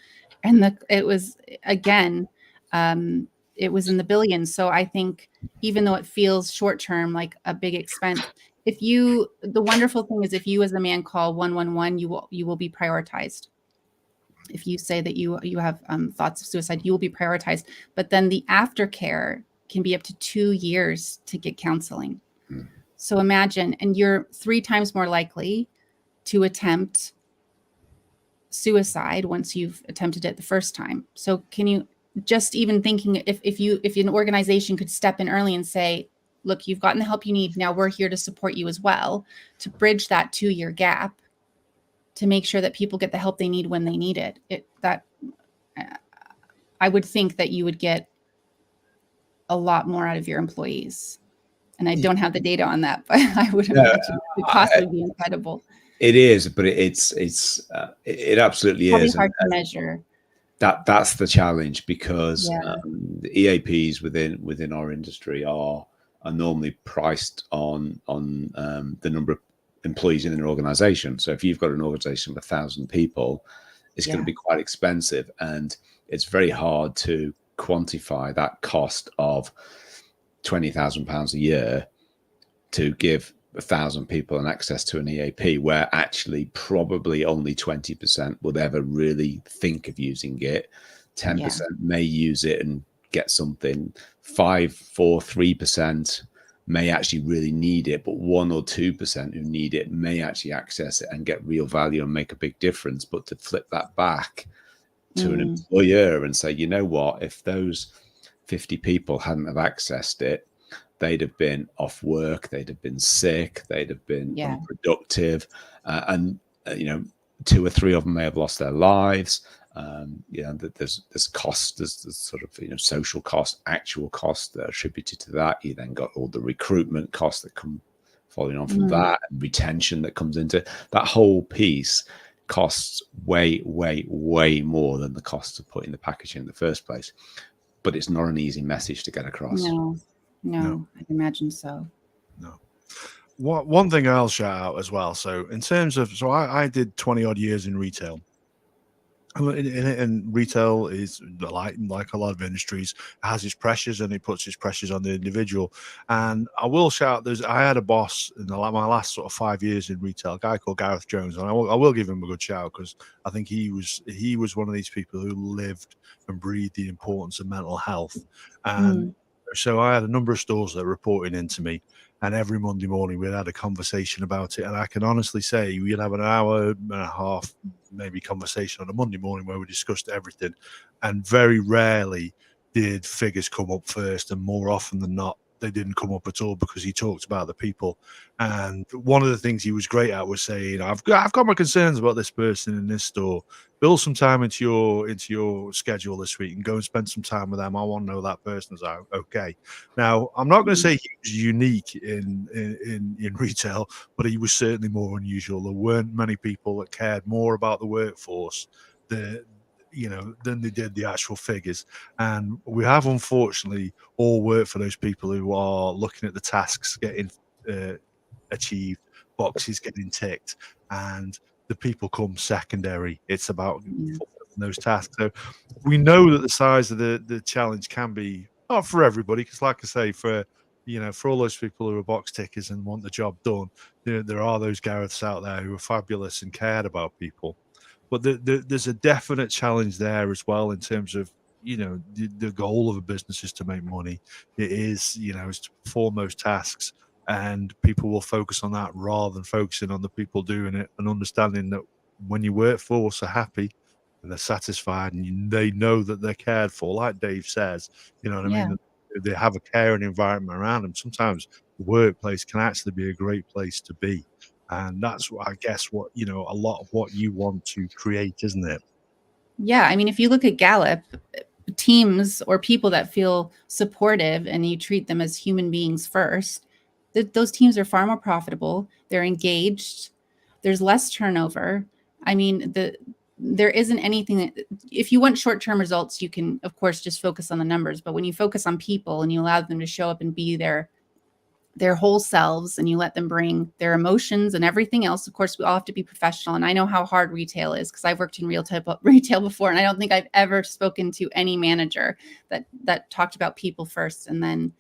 And it was, again, it was in the billions. So I think even though it feels short term, like a big expense, the wonderful thing is if you as a man call 111, you will be prioritized. If you say that you have thoughts of suicide, you will be prioritized. But then the aftercare can be up to 2 years to get counseling. So imagine, and you're 3 times more likely to attempt suicide once you've attempted it the first time. So can you just even thinking if an organization could step in early and say, look, you've gotten the help you need. Now we're here to support you as well, to bridge that 2-year gap, to make sure that people get the help they need when they need it. I would think that you would get a lot more out of your employees. And I don't have the data on that, but I would imagine it could possibly be incredible. It is, but it absolutely Probably is, hard to measure. That's the challenge, because Yeah. the EAPs within our industry are normally priced on the number of employees in an organization. So if you've got an organization of 1,000 people, it's going to be quite expensive, and it's very hard to quantify that cost of £20,000 a year to give 1,000 people an access to an EAP, where actually probably only 20% would ever really think of using it. 10% may use it and get something. 5, 4, 3% may actually really need it, but 1 or 2% who need it may actually access it and get real value and make a big difference. But to flip that back to an employer and say, you know what, if those 50 people hadn't have accessed it, they'd have been off work, they'd have been sick, they'd have been unproductive, and 2 or 3 of them may have lost their lives. There's cost, there's sort of social cost, actual cost that are attributed to that. You then got all the recruitment costs that come following on from that, and retention that comes into it. That whole piece costs way, way, way more than the cost of putting the package in the first place. But it's not an easy message to get across. No, I imagine so. No. One thing I'll shout out as well. So in terms of, I did 20 odd years in retail. And retail is like a lot of industries, has its pressures, and it puts its pressures on the individual. And I will shout, I had a boss in my last sort of 5 years in retail, a guy called Gareth Jones, and I will give him a good shout, because I think he was one of these people who lived and breathed the importance of mental health. And so I had a number of stores that were reporting into me, and every Monday morning we had a conversation about it. And I can honestly say we'd have an hour and a half, maybe, conversation on a Monday morning where we discussed everything. And very rarely did figures come up first, and more often than not, they didn't come up at all, because he talked about the people. And one of the things he was great at was saying, I've got my concerns about this person in this store. Build some time into your schedule this week and go and spend some time with them. I want to know that person's out. Okay. Now, I'm not going to say he was unique in retail, but he was certainly more unusual. There weren't many people that cared more about the workforce than they did the actual figures. And we have, unfortunately, all worked for those people who are looking at the tasks getting achieved, boxes getting ticked, and the people come secondary. It's about fulfilling those tasks. So we know that the size of the challenge can be not for everybody, because, like I say, for all those people who are box tickers and want the job done, there are those Gareths out there who are fabulous and cared about people. But there's a definite challenge there as well, in terms of, the goal of a business is to make money. It is, is to perform those tasks, and people will focus on that rather than focusing on the people doing it, and understanding that when your workforce are happy and they're satisfied and they know that they're cared for, like Dave says, you know what I mean? They have a caring environment around them. Sometimes the workplace can actually be a great place to be. And that's what, I guess, what, a lot of what you want to create, isn't it? Yeah. I mean, if you look at Gallup, teams or people that feel supportive and you treat them as human beings first, those teams are far more profitable. They're engaged. There's less turnover. I mean, there isn't anything that, if you want short-term results, you can, of course, just focus on the numbers. But when you focus on people and you allow them to show up and be their whole selves, and you let them bring their emotions and everything else. Of course, we all have to be professional. And I know how hard retail is, because I've worked in retail before. And I don't think I've ever spoken to any manager that talked about people first and then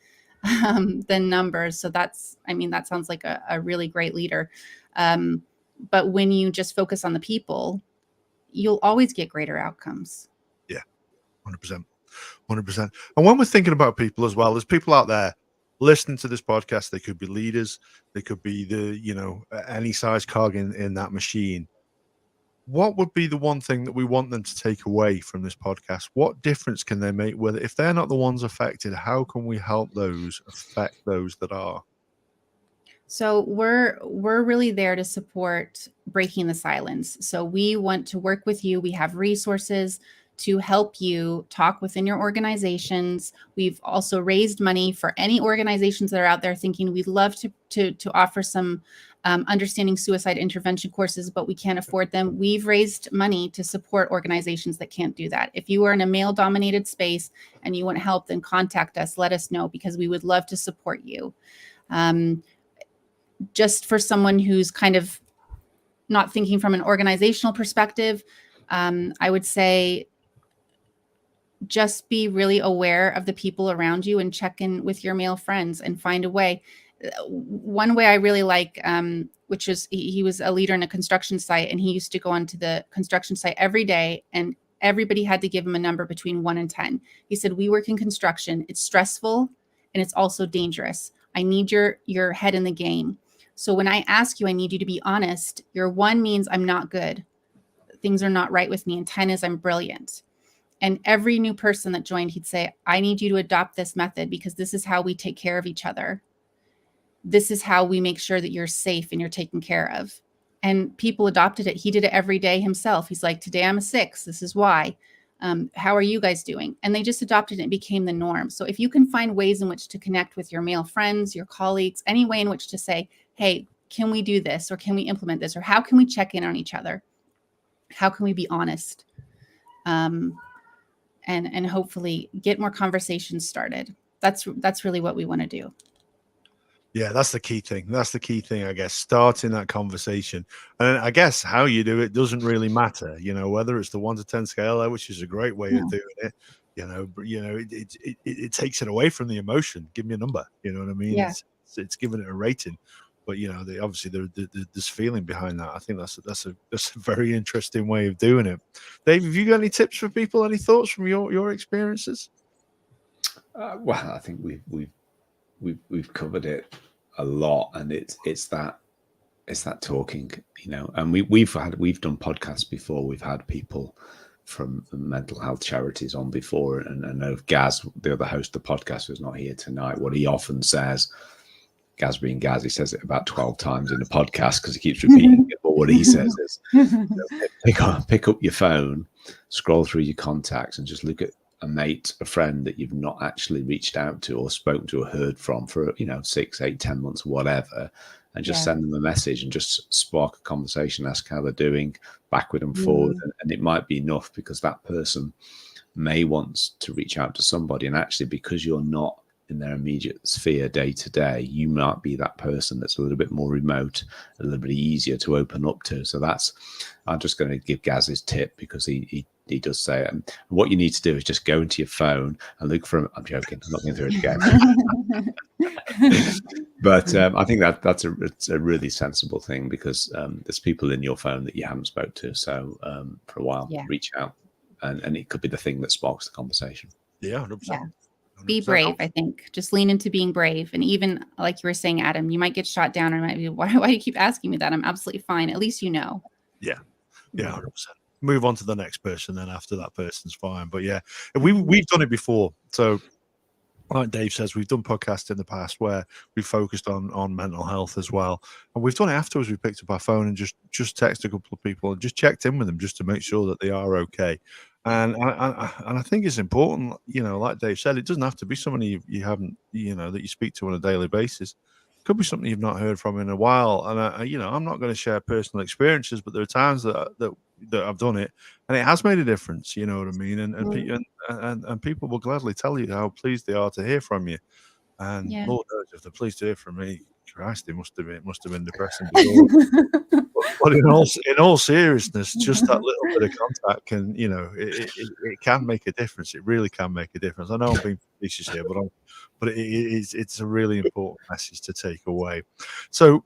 numbers. So that sounds like a really great leader. But when you just focus on the people, you'll always get greater outcomes. Yeah, 100%. 100%. And when we're thinking about people as well, there's people out there listening to this podcast. They could be leaders. They could be any size cog in that machine. What would be the one thing that we want them to take away from this podcast? What difference can they make? Whether, if they're not the ones affected, how can we help those affect those that are? So we're really there to support breaking the silence. So we want to work with you. We have resources to help you talk within your organizations. We've also raised money for any organizations that are out there thinking we'd love to offer some understanding suicide intervention courses, but we can't afford them. We've raised money to support organizations that can't do that. If you are in a male-dominated space and you want help, then contact us. Let us know, because we would love to support you. Just for someone who's kind of not thinking from an organizational perspective, I would say just be really aware of the people around you and check in with your male friends and find a way. One way I really like, which is he was a leader in a construction site, and he used to go onto the construction site every day, and everybody had to give him a number between 1 and 10. He said, we work in construction. It's stressful and it's also dangerous. I need your head in the game. So when I ask you, I need you to be honest. Your 1 means I'm not good. Things are not right with me. And 10 is I'm brilliant. And every new person that joined, he'd say, I need you to adopt this method, because this is how we take care of each other. This is how we make sure that you're safe and you're taken care of. And people adopted it. He did it every day himself. He's like, today I'm a 6. This is why. How are you guys doing? And they just adopted it and became the norm. So if you can find ways in which to connect with your male friends, your colleagues, any way in which to say, hey, can we do this? Or can we implement this? Or how can we check in on each other? How can we be honest? And hopefully get more conversations started. That's really what we want to do. Yeah, that's the key thing. That's the key thing, I guess, starting that conversation. And I guess how you do it doesn't really matter, whether it's the 1 to 10 scale, which is a great way of doing it. It takes it away from the emotion. Give me a number. You know what I mean? Yeah. It's giving it a rating. But obviously there's feeling behind that. I think that's a very interesting way of doing it. Dave, have you got any tips for people? Any thoughts from your experiences? Well, I think we've covered it a lot, and it's that talking, and we've done podcasts before. We've had people from mental health charities on before, and I know Gaz, the other host of the podcast, who's not here tonight, what he often says, Gaz being Gaz, he says it about 12 times in the podcast because he keeps repeating it, but what he says is pick up your phone, scroll through your contacts, and just look at a mate, a friend that you've not actually reached out to or spoken to or heard from for 6, 8, 10 months, whatever, and just send them a message and just spark a conversation, ask how they're doing, backward and forward, and it might be enough, because that person may want to reach out to somebody, and actually, because you're not in their immediate sphere day to day, you might be that person that's a little bit more remote, a little bit easier to open up to. So I'm just going to give Gaz his tip, because he does say it. And what you need to do is just go into your phone and look for him. I'm joking. I'm not going through it again. But I think it's a really sensible thing, because there's people in your phone that you haven't spoke to. So for a while, reach out, and it could be the thing that sparks the conversation. Yeah, 100%. Yeah. Be brave, I think. Just lean into being brave. And even like you were saying, Adam, you might get shot down, or you might be, why do you keep asking me that? I'm absolutely fine. At least Yeah. Yeah, 100%. Move on to the next person then after that person's fine. But yeah, we've done it before. So like Dave says, we've done podcasts in the past where we focused on mental health as well. And we've done it afterwards. We picked up our phone and just texted a couple of people and just checked in with them just to make sure that they are okay. And I think it's important, like Dave said, it doesn't have to be somebody you haven't, that you speak to on a daily basis. It could be something you've not heard from in a while. And I'm not going to share personal experiences, but there are times that I've done it, and it has made a difference. You know what I mean? And people will gladly tell you how pleased they are to hear from you. And Lord knows, if they're pleased to hear from me, Christ, it must have been depressing before. But in all seriousness, just that little bit of contact can, it can make a difference. It really can make a difference. I know I'm being facetious here, but it's a really important message to take away. So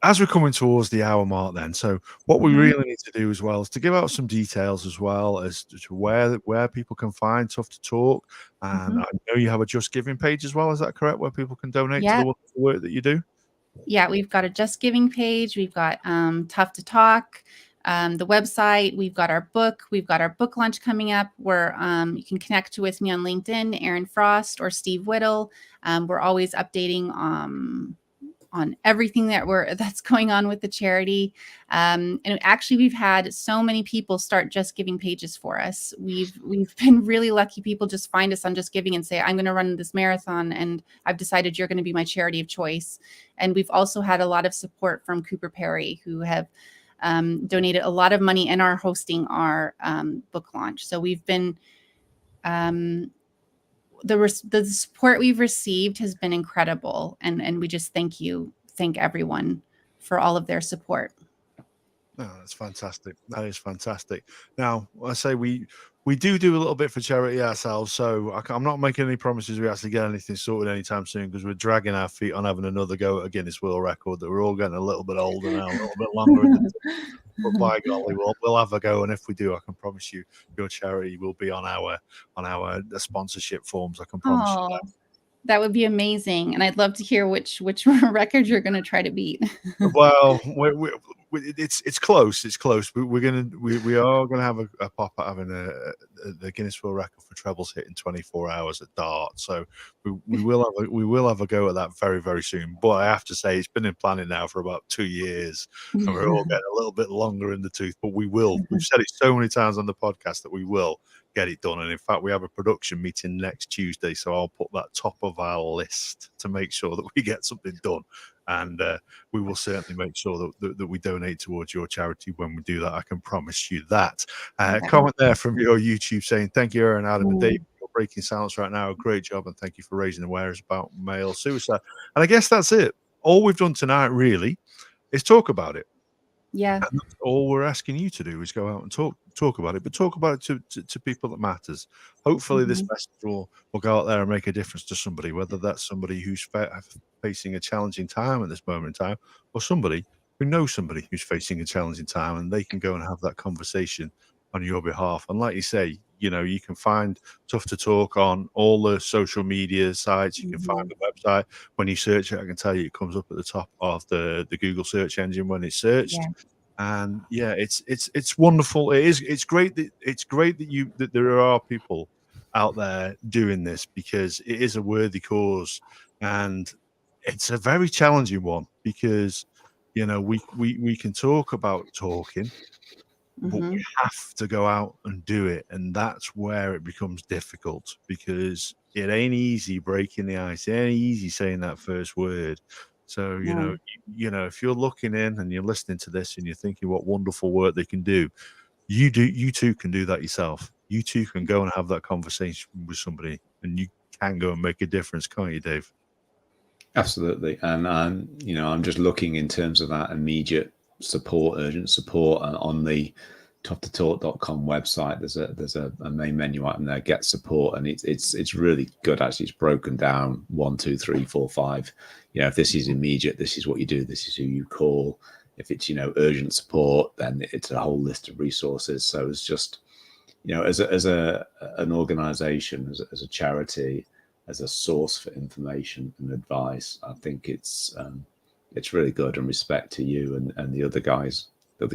as we're coming towards the hour mark then, so what we really need to do as well is to give out some details as well as to where people can find Tough to Talk. And I know you have a Just Giving page as well. Is that correct? Where people can donate to the work that you do? Yeah, we've got a Just Giving page. We've got Tough to Talk, the website. We've got our book. We've got our book launch coming up, where you can connect with me on LinkedIn, Eryn Frost or Steve Whittle. We're always updating on everything that's going on with the charity. And actually, we've had so many people start Just Giving pages for us. We've been really lucky. People just find us on Just Giving and say, I'm going to run this marathon, and I've decided you're going to be my charity of choice. And we've also had a lot of support from Cooper Perry, who have donated a lot of money and are hosting our book launch. So we've been the support we've received has been incredible, and we just thank everyone for all of their support. Oh, that's fantastic. That is fantastic. Now, I say we do a little bit for charity ourselves, so I'm not making any promises we actually get anything sorted anytime soon, because we're dragging our feet on having another go at a Guinness World Record. That we're all getting a little bit older now, a little bit longer in the but by golly, we'll have a go, and if we do, I can promise you, your charity will be on our sponsorship forms. I can promise you that. That would be amazing, and I'd love to hear which record you're going to try to beat. Well, it's close. It's close. We are gonna have a pop at having the Guinness World Record for trebles hit in 24 hours at dart. So we will have a go at that very, very soon. But I have to say, it's been in planning now for about 2 years, and we're all getting a little bit longer in the tooth. But we will. We've said it so many times on the podcast that we will get it done. And in fact, we have a production meeting next Tuesday, so I'll put that top of our list to make sure that we get something done. And we will certainly make sure that we donate towards your charity when we do that. I can promise you that. Comment there from your YouTube saying, thank you, Eryn, Adam, and Dave. You're breaking silence right now. Great job, and thank you for raising awareness about male suicide. And I guess that's it. All we've done tonight really is talk about it. Yeah. And that's all we're asking you to do is go out and talk about it, but talk about it to people that matters. Hopefully this message will go out there and make a difference to somebody, whether that's somebody who's facing a challenging time at this moment in time, or somebody who knows somebody who's facing a challenging time, and they can go and have that conversation on your behalf. And like you say, you can find Tough to Talk on all the social media sites. You can find the website. When you search it, I can tell you it comes up at the top of the Google search engine when it's searched. Yeah. And yeah, it's wonderful. It's great that there are people out there doing this, because it is a worthy cause, and it's a very challenging one, because we can talk about talking, but we have to go out and do it, and that's where it becomes difficult, because it ain't easy breaking the ice. It ain't easy saying that first word. So if you're looking in and you're listening to this and you're thinking what wonderful work they can do, you too can do that yourself. You too can go and have that conversation with somebody, and you can go and make a difference, can't you, Dave? Absolutely. And I'm just looking in terms of that immediate support, urgent support, on the toughtotalk.com website. There's a main menu item there, get support, and it's really good. Actually, it's broken down 1, 2, 3, 4, 5. If this is immediate, this is what you do, this is who you call. If it's urgent support, then it's a whole list of resources. So it's just as an organization, as a charity, as a source for information and advice, I think it's really good. And respect to you and the other guys. There's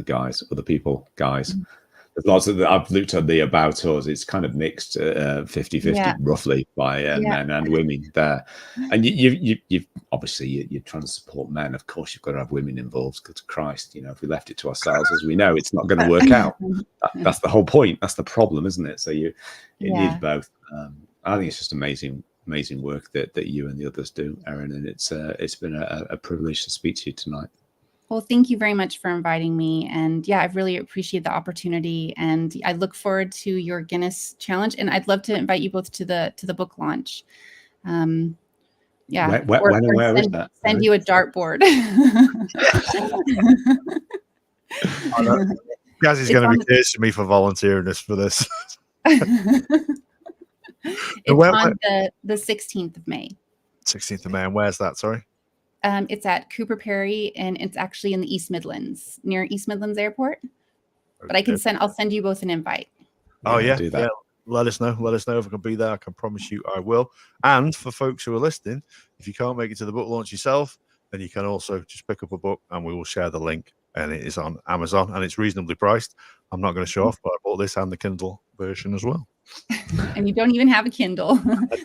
lots of I've looked at the about us. It's kind of mixed, 50-50 roughly by men and women there. And you've obviously you're trying to support men. Of course, you've got to have women involved. Because Christ, if we left it to ourselves, as we know, it's not going to work out. That's the whole point. That's the problem, isn't it? So you need both. I think it's just amazing work that you and the others do, Eryn. And it's been a privilege to speak to you tonight. Well, thank you very much for inviting me. And yeah, I really appreciate the opportunity. And I look forward to your Guinness challenge. And I'd love to invite you both to the book launch. Where is that? Send you a dartboard. Guys, he's going to be cursing me for volunteering for this. It's on the 16th of May. 16th of May. And where's that? Sorry. It's at Cooper Perry, and it's actually in the East Midlands, near East Midlands Airport. But I'll send you both an invite. Oh yeah, do that. Yeah. Let us know if I can be there. I can promise you I will. And for folks who are listening, if you can't make it to the book launch yourself, then you can also just pick up a book, and we will share the link. And it is on Amazon, and it's reasonably priced. I'm not going to show off, but I bought this and the Kindle version as well. And you don't even have a Kindle.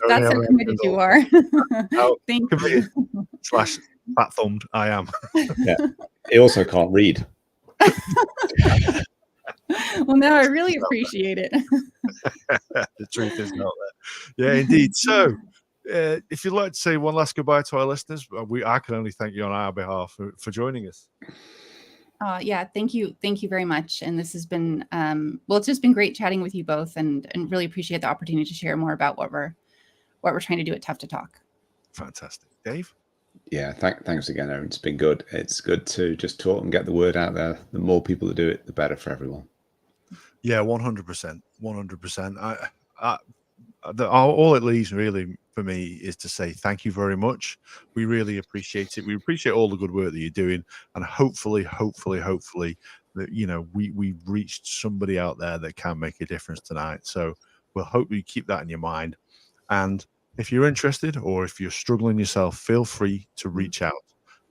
That's how committed you are. Thank you. / fat thumbed. I am. Yeah. He also can't read. Well, no, I really appreciate it. The truth is not there. Yeah, indeed. So, if you'd like to say one last goodbye to our listeners, I can only thank you on our behalf for joining us. Yeah, thank you very much. And this has been it's just been great chatting with you both, and really appreciate the opportunity to share more about what we're trying to do at Tough to Talk. Fantastic. Dave? Yeah, thanks again, Eryn. It's been good. It's good to just talk and get the word out there. The more people that do it, the better for everyone. Yeah, 100%. 100%. All it leaves really for me is to say thank you very much. We really appreciate it. We appreciate all the good work that you're doing, and hopefully that we've reached somebody out there that can make a difference tonight. So we'll hope you keep that in your mind. And if you're interested, or if you're struggling yourself, feel free to reach out,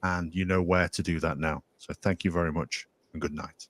and you know where to do that now. So thank you very much, and good night.